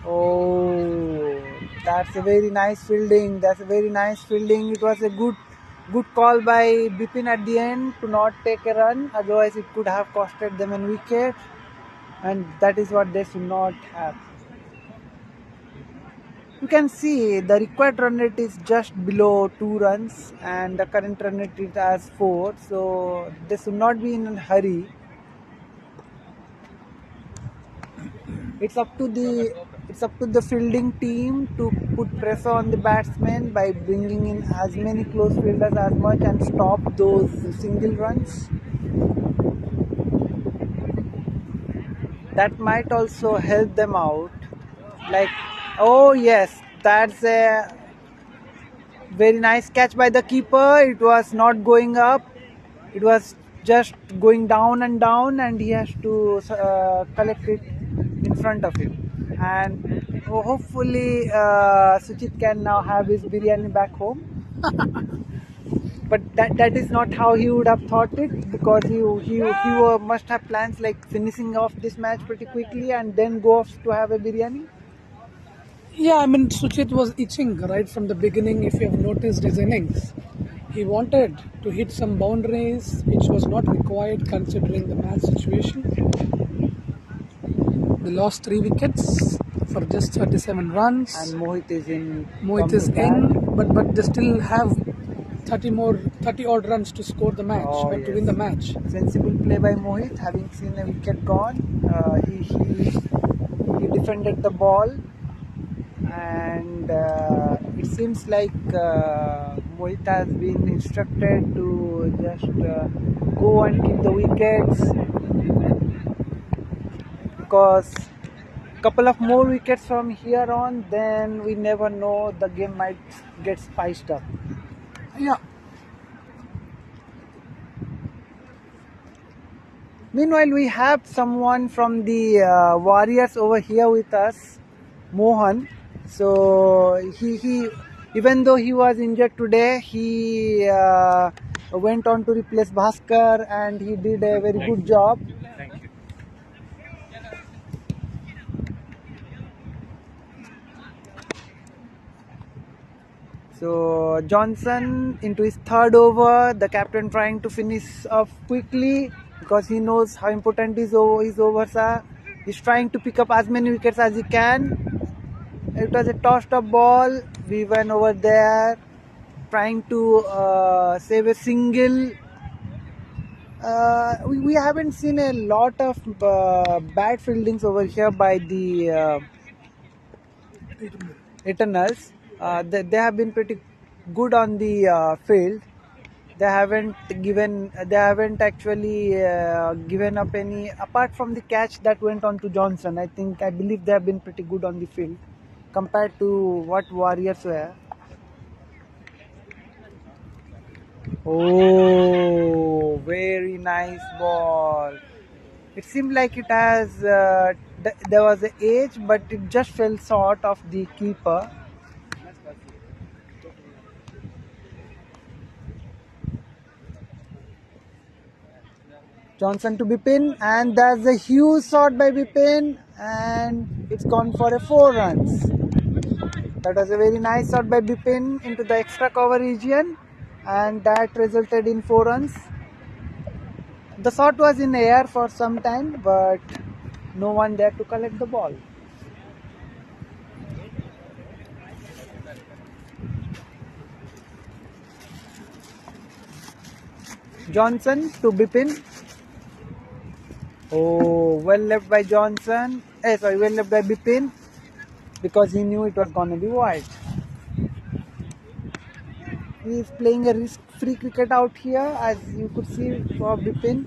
Speaker 1: oh, that's a very nice fielding. That's a very nice fielding. It was a good call by Bipin at the end to not take a run. Otherwise, it could have costed them a wicket, and that is what they should not have. You can see the required run rate is just below 2 runs, and the current run rate is as 4. So they should not be in a hurry. It's up to the fielding team to put pressure on the batsmen by bringing in as many close fielders as much and stop those single runs. That might also help them out. Like, oh yes, that's a very nice catch by the keeper. It was not going up. It was just going down, and he has to collect it in front of him. And hopefully Suchit can now have his biryani back home. But that is not how he would have thought it, because he must have plans like finishing off this match pretty quickly and then go off to have a biryani.
Speaker 2: Yeah, I mean, Suchit was itching right from the beginning. If you have noticed his innings, he wanted to hit some boundaries, which was not required considering the match situation. They lost 3 wickets for just 37 runs.
Speaker 1: And Mohit is in.
Speaker 2: But they still have 30 odd runs to score the match, or to win the match.
Speaker 1: Sensible play by Mohit, having seen a wicket gone. He defended the ball, and it seems like Mohit has been instructed to just go and keep the wickets, because couple of more wickets from here on, then we never know, the game might get spiced up.
Speaker 2: Yeah.
Speaker 1: Meanwhile, we have someone from the Warriors over here with us, Mohan. So he even though he was injured today, he went on to replace Bhaskar, and he did a very good job.
Speaker 5: Thank you.
Speaker 1: So Johnson into his third over, the captain trying to finish off quickly because he knows how important his overs are. He's trying to pick up as many wickets as he can. It was a tossed up ball. We went over there trying to save a single. We haven't seen a lot of bad fieldings over here by the Eternals. They have been pretty good on the field. They haven't actually given up any, apart from the catch that went on to Johnson. I believe they have been pretty good on the field compared to what Warriors were. Oh, very nice ball. It seemed like it has there was an edge, but it just fell short of the keeper. Johnson to Bipin, and that's a huge shot by Bipin, and it's gone for a 4 runs. That was a very nice shot by Bipin into the extra cover region, and that resulted in 4 runs. The shot was in the air for some time, but no one there to collect the ball. Johnson to Bipin. Oh, well left by Johnson. Well left by Bipin, because he knew it was going to be wide. He is playing a risk-free cricket out here, as you could see for Bipin.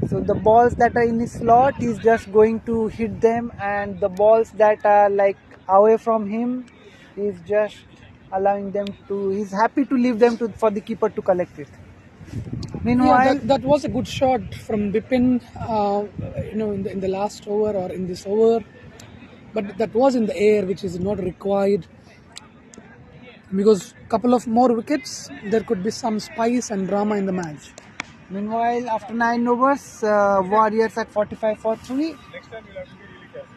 Speaker 1: So the balls that are in his slot, he's just going to hit them, and the balls that are like away from him, he's just allowing them to. He's happy to leave them for the keeper to collect it. Meanwhile,
Speaker 2: that was a good shot from Bipin, in the last over or in this over, but that was in the air, which is not required, because couple of more wickets, there could be some spice and drama in the match.
Speaker 1: Meanwhile, after 9 overs, Warriors at 45 for 3.
Speaker 5: Next time you'll have to be really careful.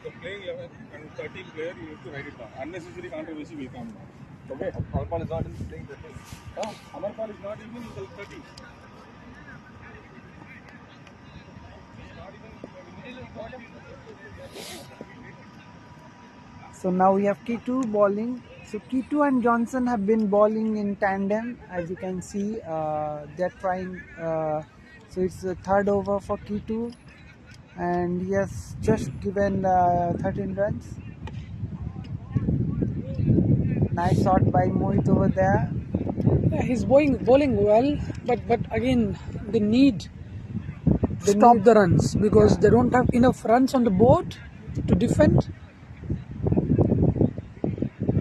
Speaker 5: The playing 11 and 13 player, you have to write it down. Unnecessary controversy will come down. Okay, Amarpal is not in playing 13. Amarpal is not even in the 30.
Speaker 1: So now we have Kitu bowling. So Kitu and Johnson have been bowling in tandem, as you can see. They're trying. So it's the third over for Kitu, and he has just given 13 runs. Nice shot by Mohit over there.
Speaker 2: Yeah, he's bowling well, but again, they need to stop the runs, because they don't have enough runs on the board to defend.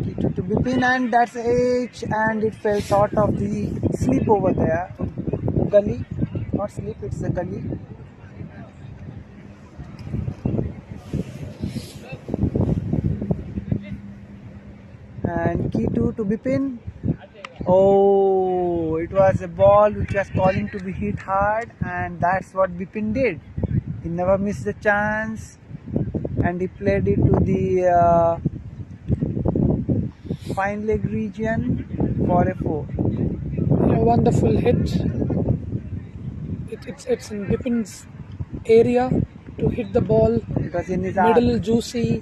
Speaker 1: Kitu to Bipin, and that's H, and it fell short of the slip over there. Gully, not slip, it's a gully. And Kitu to Bipin. Oh, it was a ball which was calling to be hit hard, and that's what Bipin did. He never missed the chance, and he played it to the fine leg region for a 4.
Speaker 2: A wonderful hit. It's in Bipin's area to hit the ball.
Speaker 1: It was in his
Speaker 2: Middle
Speaker 1: arm.
Speaker 2: juicy,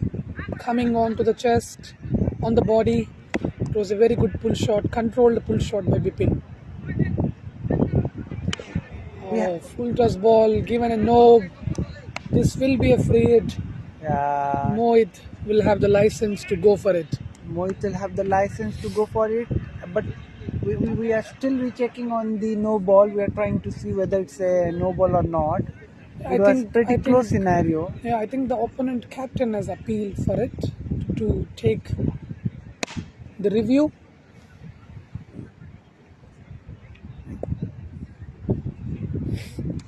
Speaker 2: coming on to the chest, on the body. It was a very good pull shot, controlled pull shot by Bipin.
Speaker 1: Yeah.
Speaker 2: Full toss ball, given a no. This will be a free hit.
Speaker 1: Yeah.
Speaker 2: Mohit will have the license to go for it.
Speaker 1: Mohit will have the license to go for it, but we are still rechecking on the no ball. We are trying to see whether it's a no ball or not. It was pretty close scenario.
Speaker 2: Yeah, I think the opponent captain has appealed for it to take the review.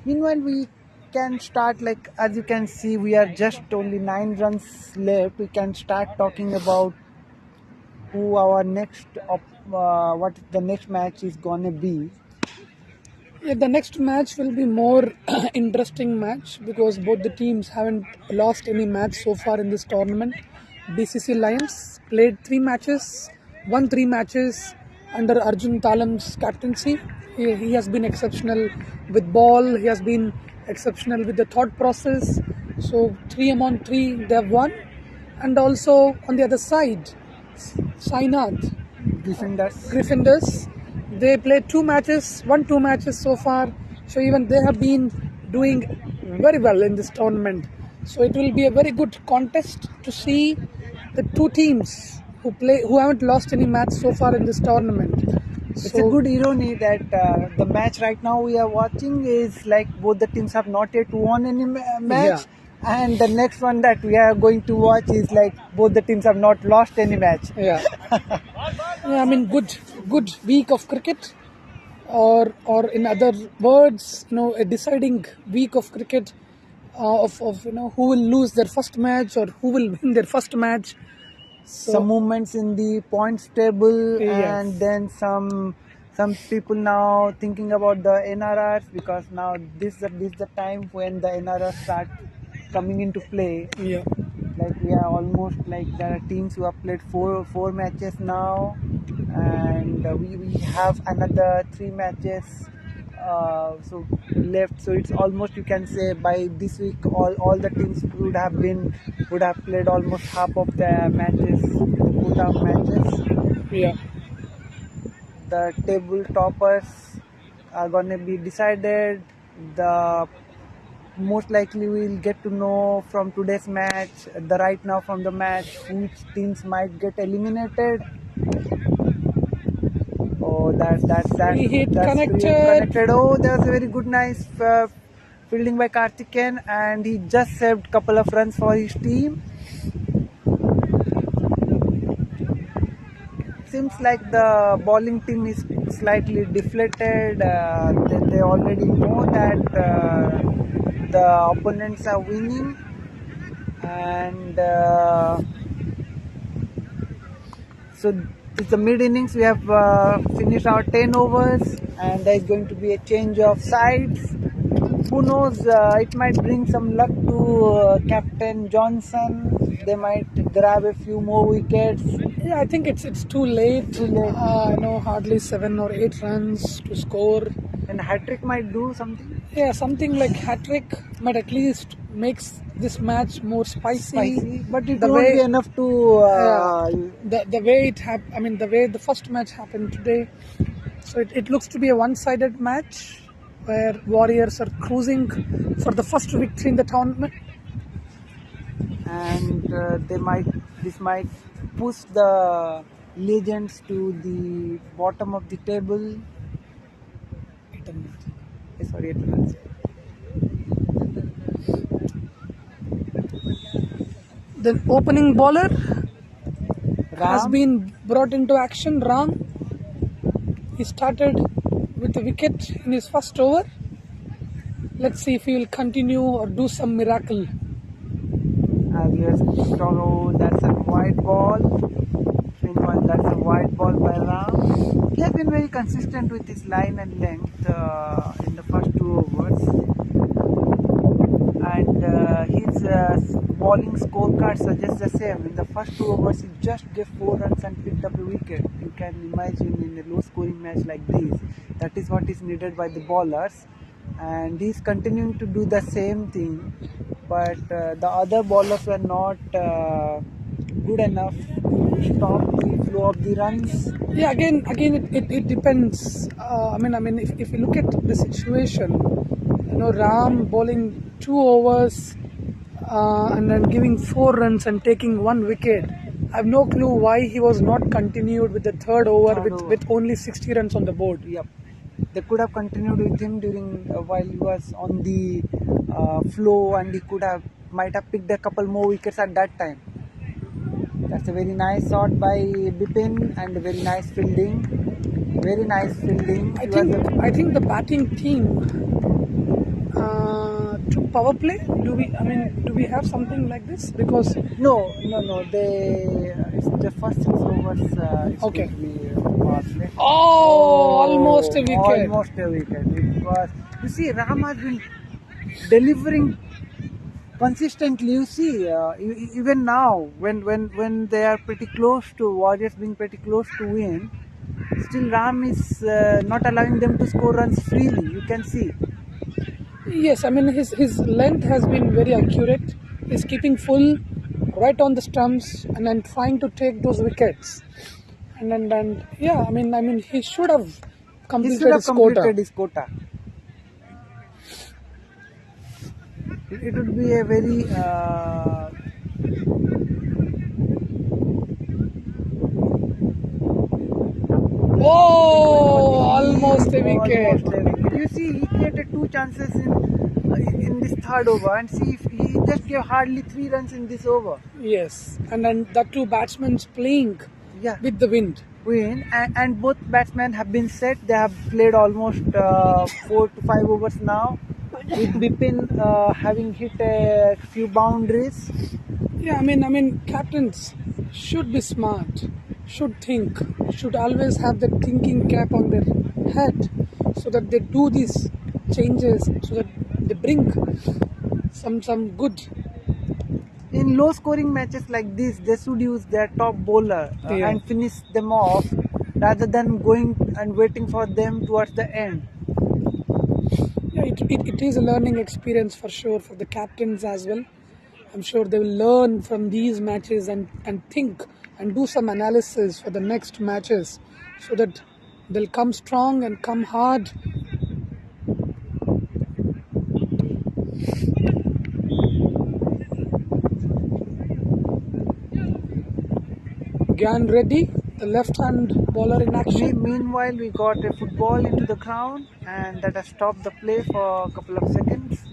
Speaker 1: Meanwhile, we can start, like as you can see, we are just only 9 runs left. We can start talking about who our what the next match is gonna be.
Speaker 2: Yeah, the next match will be more interesting match because both the teams haven't lost any match so far in this tournament. BCC Lions played 3 matches, won 3 matches under Arjun Talam's captaincy. He has been exceptional with ball. He has been exceptional with the thought process. So 3 among 3 they have won, and also on the other side, Sainath
Speaker 1: Defenders.
Speaker 2: Gryffindors. They played 2 matches, won 2 matches so far. So even they have been doing very well in this tournament. So it will be a very good contest to see the 2 teams who haven't lost any match so far in this tournament.
Speaker 1: It's a good irony that the match right now we are watching is like both the teams have not yet won any match, and the next one that we are going to watch is like both the teams have not lost any match.
Speaker 2: Yeah. Yeah, I mean, good week of cricket, or in other words, a deciding week of cricket, of who will lose their first match or who will win their first match.
Speaker 1: Some movements in the points table,
Speaker 2: Yes.
Speaker 1: and then some people now thinking about the NRRs, because now this is the time when the NRRs start coming into play.
Speaker 2: Yeah.
Speaker 1: Like we are almost like there are teams who have played four matches now, and we have another 3 matches so left. So it's almost, you can say, by this week all the teams would have played almost half of their matches, put-out matches.
Speaker 2: Yeah.
Speaker 1: The table toppers are gonna be decided. The most likely we'll get to know from today's match, right now from the match, which teams might get eliminated. Oh, that's
Speaker 2: We hit
Speaker 1: really
Speaker 2: connected.
Speaker 1: Oh, that was a very good, nice fielding by Karthikeyan, and he just saved couple of runs for his team. Seems like the bowling team is slightly deflated. They already know that the opponents are winning, and so it's the mid innings. We have finished our 10 overs, and there is going to be a change of sides. Who knows, it might bring some luck to Captain Johnson. They might grab a few more wickets.
Speaker 2: Yeah, I think it's too late.
Speaker 1: Too late.
Speaker 2: Hardly 7 or 8 runs to score.
Speaker 1: And hat-trick might do something.
Speaker 2: Yeah, something like hat-trick might at least makes this match more spicy.
Speaker 1: But it won't be enough to
Speaker 2: the way the way the first match happened today. So it looks to be a one-sided match where Warriors are cruising for the first victory in the tournament.
Speaker 1: And this might push the Legends to the bottom of the table. Sorry, 8 runs.
Speaker 2: The opening bowler has
Speaker 1: Ram.
Speaker 2: been brought into action. Ram. He started with a wicket in his first over. Let's see if he will continue or do some miracle.
Speaker 1: As we are talking, that's a wide ball. Meanwhile, that's a wide ball by Ram. He has been very consistent with his line and length in the first 2 overs. And his bowling scorecard suggests the same. In the first 2 overs, he just gave 4 runs and picked up a wicket. You can imagine in a low-scoring match like this, that is what is needed by the bowlers. And he's continuing to do the same thing. But the other bowlers were not good enough to stop the flow of the runs.
Speaker 2: Yeah, again, it depends. If you look at the situation, Ram bowling 2 overs and then giving 4 runs and taking 1 wicket. I have no clue why he was not continued with the third over with only 60 runs on the board.
Speaker 1: Yep. They could have continued with him during while he was on the flow, and he might have picked a couple more wickets at that time. That's a very nice shot by Bipin and a very nice fielding. Very nice fielding.
Speaker 2: I think the batting team took power play. Do we have something like this? Because
Speaker 1: no. It's the first 6 overs.
Speaker 2: Okay.
Speaker 1: Power play.
Speaker 2: Almost a wicket.
Speaker 1: Almost a wicket. Because you see, Ram has been delivering consistently. You see, even now when they are pretty close to Warriors being pretty close to win, still Ram is not allowing them to score runs freely. You can see.
Speaker 2: Yes, his length has been very accurate. He's keeping full right on the stumps and then trying to take those wickets. And yeah, he should have completed his quota.
Speaker 1: It would be a very
Speaker 2: almost a wicket.
Speaker 1: You see, he created 2 chances in this 3rd over, and see if he just gave hardly 3 runs in this over.
Speaker 2: Yes, and then the 2 batsmen playing with the wind.
Speaker 1: And both batsmen have been set. They have played almost 4 to 5 overs now, with Bipin having hit a few boundaries.
Speaker 2: Yeah, captains should be smart, should think, should always have that thinking cap on their head, so that they do these changes, so that they bring some good.
Speaker 1: In low scoring matches like this, they should use their top bowler and finish them off, rather than going and waiting for them towards the end.
Speaker 2: Yeah, it is a learning experience for sure for the captains as well. I'm sure they will learn from these matches and think and do some analysis for the next matches, so that they'll come strong and come hard. Gyan Reddy, the left-hand bowler in action.
Speaker 1: Meanwhile, we got a football into the ground, and that has stopped the play for a couple of seconds.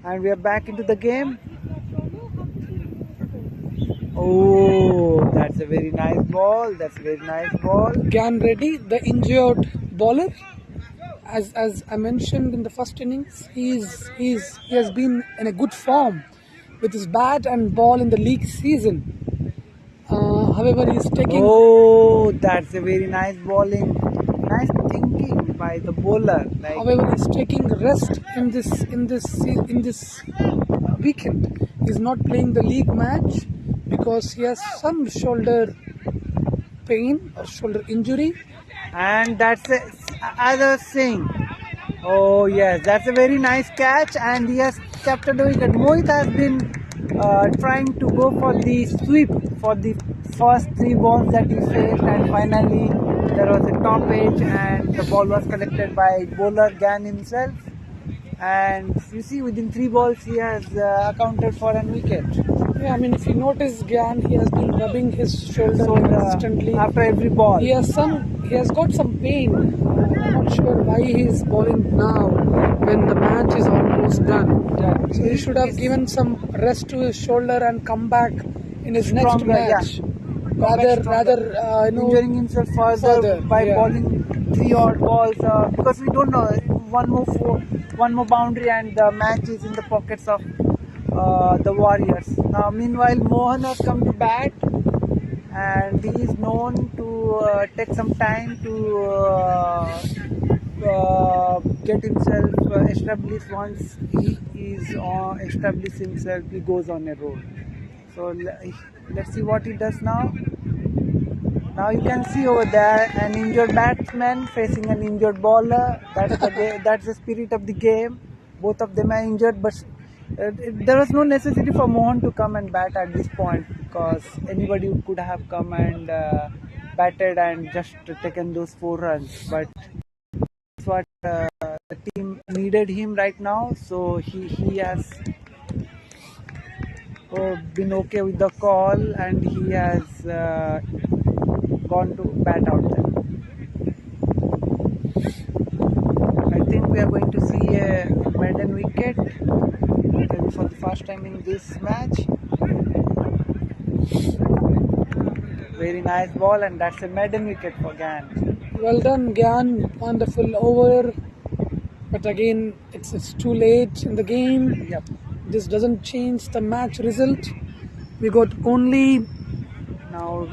Speaker 1: And we are back into the game. Oh, that's a very nice ball.
Speaker 2: Gyan Reddy, the injured bowler. As I mentioned in the first innings, he has been in a good form with his bat and ball in the league season. However, he's taking.
Speaker 1: Oh, that's a very nice bowling. Nice thinking by the bowler.
Speaker 2: However, he's taking rest in this weekend. He's not playing the league match because he has some shoulder pain or shoulder injury.
Speaker 1: And that's as I was saying. Oh yes, that's a very nice catch, and he has captured the wicket. Mohit has been trying to go for the sweep for the first 3 balls that he faced, and finally there was a top edge and the ball was collected by bowler Gyan himself. And you see, within 3 balls he has accounted for an wicket.
Speaker 2: Yeah, if you notice, Gyan, he has been rubbing his shoulder constantly
Speaker 1: after every ball.
Speaker 2: He has got some pain. I'm not sure why he is bowling now when the match is almost done.
Speaker 1: Yeah.
Speaker 2: So he should have given some rest to his shoulder and come back in his next match.
Speaker 1: Yeah.
Speaker 2: Rather,
Speaker 1: injuring himself further by bowling 3 odd balls, because we don't know, one more boundary and the match is in the pockets of the Warriors. Now meanwhile, Mohan has come to bat, and he is known to take some time to get himself established. Once he is established himself, he goes on a roll. So let's see what he does now. Now you can see over there an injured batsman facing an injured bowler. That's the spirit of the game. Both of them are injured, but there was no necessity for Mohan to come and bat at this point, because anybody could have come and batted and just taken those 4 runs. But that's what the team needed him right now. So he has been okay with the call, and he has gone to bat out there. I think we are going to see a maiden wicket, maybe for the first time in this match. Very nice ball, and that's a maiden wicket for Gan.
Speaker 2: Well done, Gyan. Wonderful over. But again, it's too late in the game.
Speaker 1: Yep.
Speaker 2: This doesn't change the match result. We got only.
Speaker 1: Now,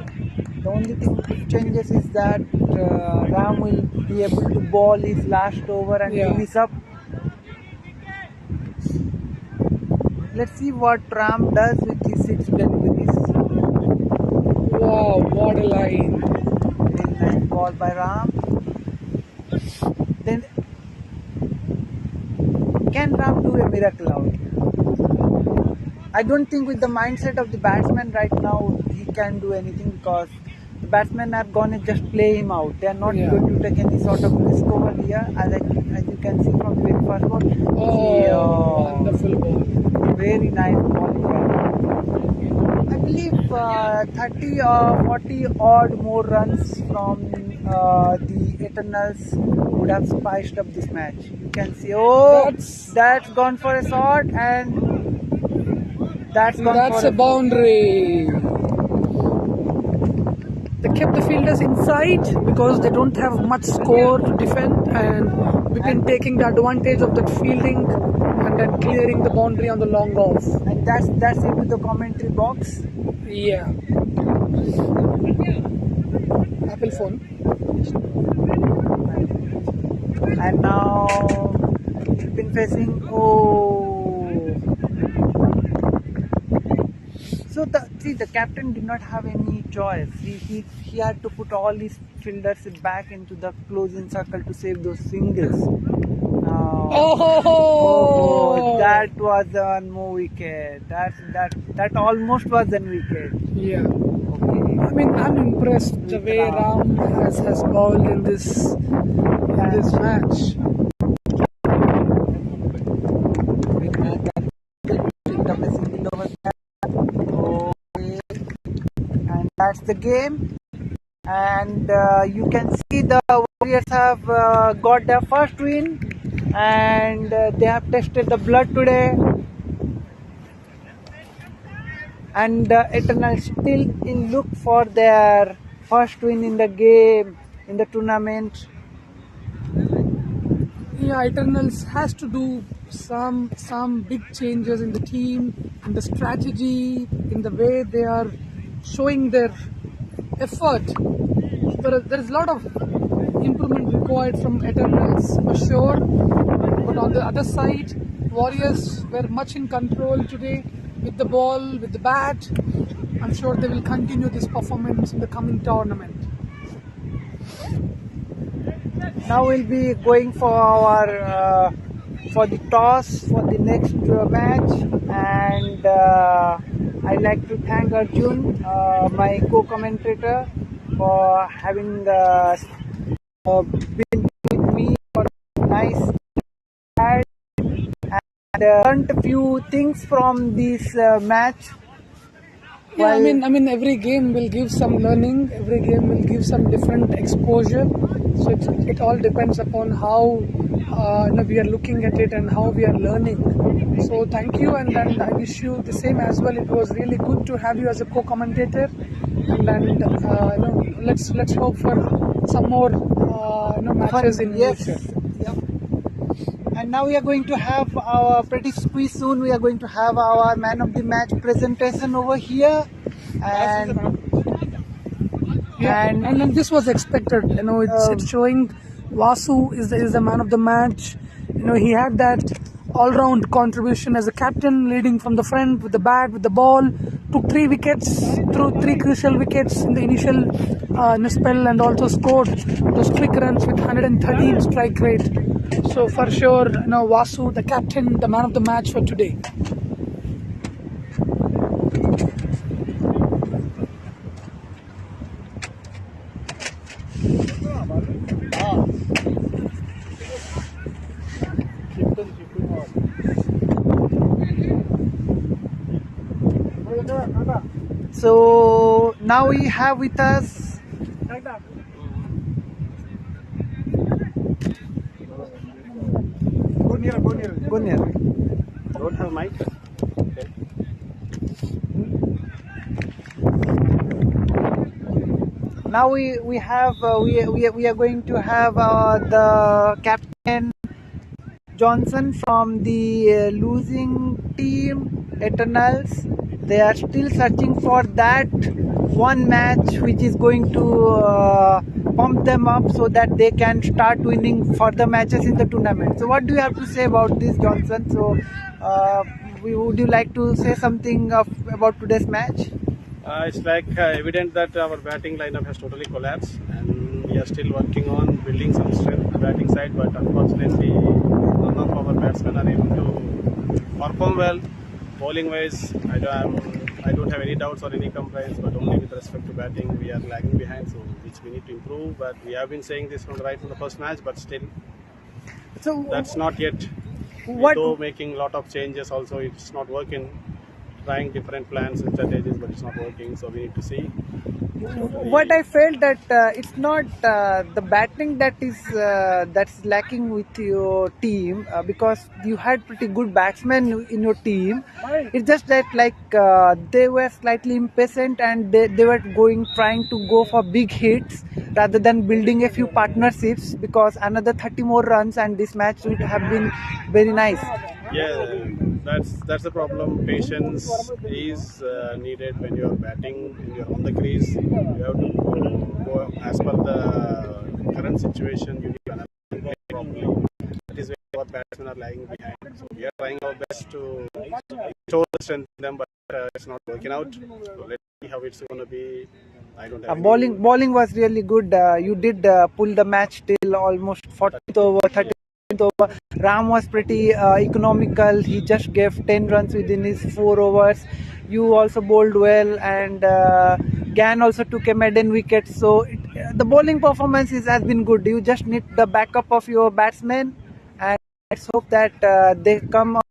Speaker 1: the only thing which changes is that Ram will be able to ball his last over and
Speaker 2: Yeah.
Speaker 1: finish up. Let's see what Ram does with his 6 deliveries.
Speaker 2: Wow, what a line.
Speaker 1: Very nice ball by Ram. Then, can Ram do a miracle out here? I don't think with the mindset of the batsman right now he can do anything, because the batsmen are gonna just play him out. They are not
Speaker 2: Yeah.
Speaker 1: going to take any sort of risk over here, as you can see from the very first ball.
Speaker 2: Oh, wonderful ball.
Speaker 1: Very nice ball. I believe 30 or 40 odd more runs from the Eternals would have spiced up this match. You can see, that's gone for a shot, and that's gone
Speaker 2: That's
Speaker 1: for
Speaker 2: a boundary. They kept the fielders inside because they don't have much score to defend, and we've been taking the advantage of that fielding and then clearing the boundary on the long off.
Speaker 1: And that's into the commentary box.
Speaker 2: Yeah. Apple phone.
Speaker 1: And now we've been facing so the captain did not have any choice. He had to put all his fielders back into the closing circle to save those singles. That was one more wicket. That almost was one wicket.
Speaker 2: Yeah.
Speaker 1: Okay.
Speaker 2: I mean, I'm impressed the way Ram has bowled in this match.
Speaker 1: And that's the game. And you can see the Warriors have got their first win, and they have tested the blood today. And the Eternals still in look for their first win in the game, in the tournament.
Speaker 2: Yeah, Eternals has to do some big changes in the team, in the strategy, in the way they are showing their effort. There is a lot of improvement required from Eternals for sure. But on the other side, Warriors were much in control today with the ball, with the bat. I'm sure they will continue this performance in the coming tournament.
Speaker 1: Now we'll be going for our for the toss for the next match, and I'd like to thank Arjun, my co-commentator, for having been with me for a nice match, and learned a few things from this match.
Speaker 2: Yeah, I mean, every game will give some learning. Every game will give some different exposure. So it all depends upon how we are looking at it and how we are learning. So thank you, and I wish you the same as well. It was really good to have you as a co-commentator, and let's hope for some more matches in future.
Speaker 1: Yep. And now we are going to have our pretty soon. We are going to have our man of the match presentation over here, and
Speaker 2: and this was expected. It's showing Vasu is the man of the match. He had that all-round contribution as a captain, leading from the front with the bat, with the ball. Took 3 wickets, threw 3 crucial wickets in the initial spell, and also scored those quick runs with 113 strike rate. So for sure, Vasu, the captain, the man of the match for today.
Speaker 1: so now we have with us Go near.
Speaker 5: Don't have mic. Okay.
Speaker 1: Now we have we are going to have the captain Johnson from the losing team Eternals. They are still searching for that one match which is going to pump them up so that they can start winning further matches in the tournament. So what do you have to say about this, Johnson? So would you like to say something about today's match?
Speaker 5: It's like evident that our batting lineup has totally collapsed, and we are still working on building some strength on the batting side, but unfortunately none of our batsmen are able to perform well. Bowling wise, I don't have any doubts or any complaints, but only with respect to batting we are lagging behind, so which we need to improve. But we have been saying this from the first match, but still
Speaker 1: So
Speaker 5: that's not yet.
Speaker 1: what?
Speaker 5: Though making a lot of changes also, it's not working. Trying different plans and strategies, but it's not working, so we need to see.
Speaker 1: What I felt that it's not the batting that is that's lacking with your team because you had pretty good batsmen in your team. It's just that they were slightly impatient and they were trying to go for big hits rather than building a few partnerships, because another 30 more runs and this match would have been very nice.
Speaker 5: Yeah, that's the problem. Patience is needed when you are batting, when you are on the crease. You have to go as per the current situation. You need to analyze play properly. That is where our batsmen are lagging behind. So we are trying our best to show the strength in them, but it's not working out. So let's see how it's going to be. I don't have any-
Speaker 1: Bowling was really good. You did pull the match till almost 40th over, 30th over. Ram was pretty economical. He just gave 10 runs within his 4 overs. You also bowled well, and Gan also took a maiden wicket. So the bowling performance has been good. You just need the backup of your batsmen, and let's hope that they come up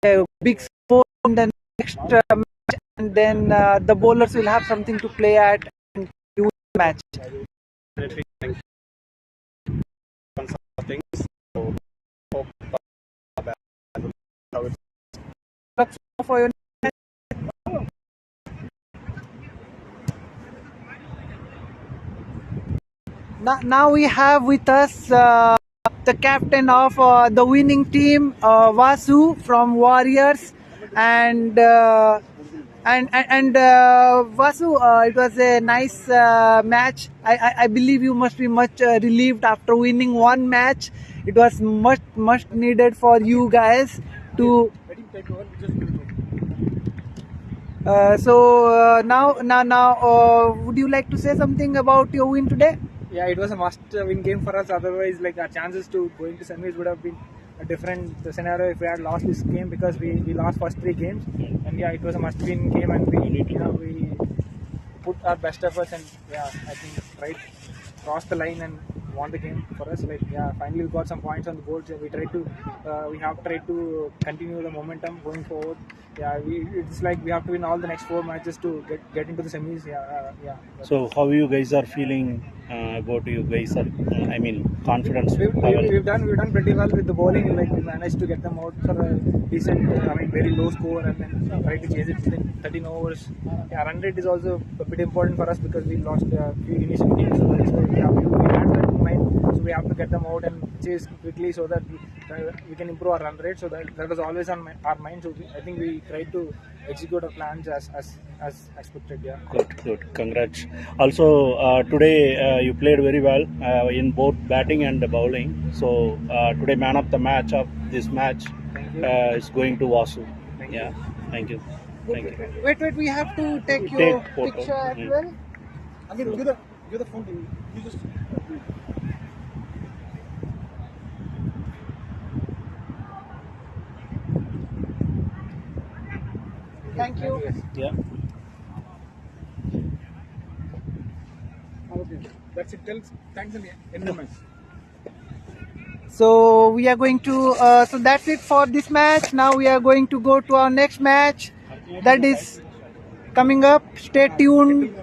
Speaker 1: a big score in the next match, and then the bowlers will have something to play at and do the match.
Speaker 5: Definitely think on some things. So hope how it's
Speaker 1: Look for your now we have with us the captain of the winning team, Vasu from Warriors, and Vasu, it was a nice match. I believe you must be much relieved after winning one match. It was much needed for you guys to. Now, would you like to say something about your win today?
Speaker 6: Yeah, it was a must-win game for us. Otherwise, like our chances to going to semis would have been a different scenario if we had lost this game, because we lost first 3 games. And yeah, it was a must-win game, and we put our best efforts, and yeah, I think crossed the line and won the game for us. Like yeah, finally we got some points on the board. So we have tried to continue the momentum going forward. Yeah, it's like we have to win all the next 4 matches to get into the semis. Yeah.
Speaker 7: So how you guys are feeling about you guys are, I mean, confidence level?
Speaker 6: We've done pretty well with the bowling. Like we managed to get them out for a decent, very low score, and then try to chase it within 13 overs. Yeah, run rate is also a bit important for us because we lost a few initial innings. So that's why we had that in mind. So we have to get them out and chase quickly so that we can improve our run rate. So that was always on our mind. So I think we tried to execute our plans as expected. Yeah.
Speaker 7: Good. Congrats. Also, today you played very well in both batting and bowling. So today, man of the match of this match is going to Vasu. Yeah. Thank you.
Speaker 1: Wait, we have to take your
Speaker 7: photo.
Speaker 1: picture as well.
Speaker 5: I mean, give the phone to me. You just.
Speaker 1: Thank you.
Speaker 7: Yeah.
Speaker 5: Okay. That's it. Thanks and end the match.
Speaker 1: So we are going to. So that's it for this match. Now we are going to go to our next match. That is coming up. Stay tuned.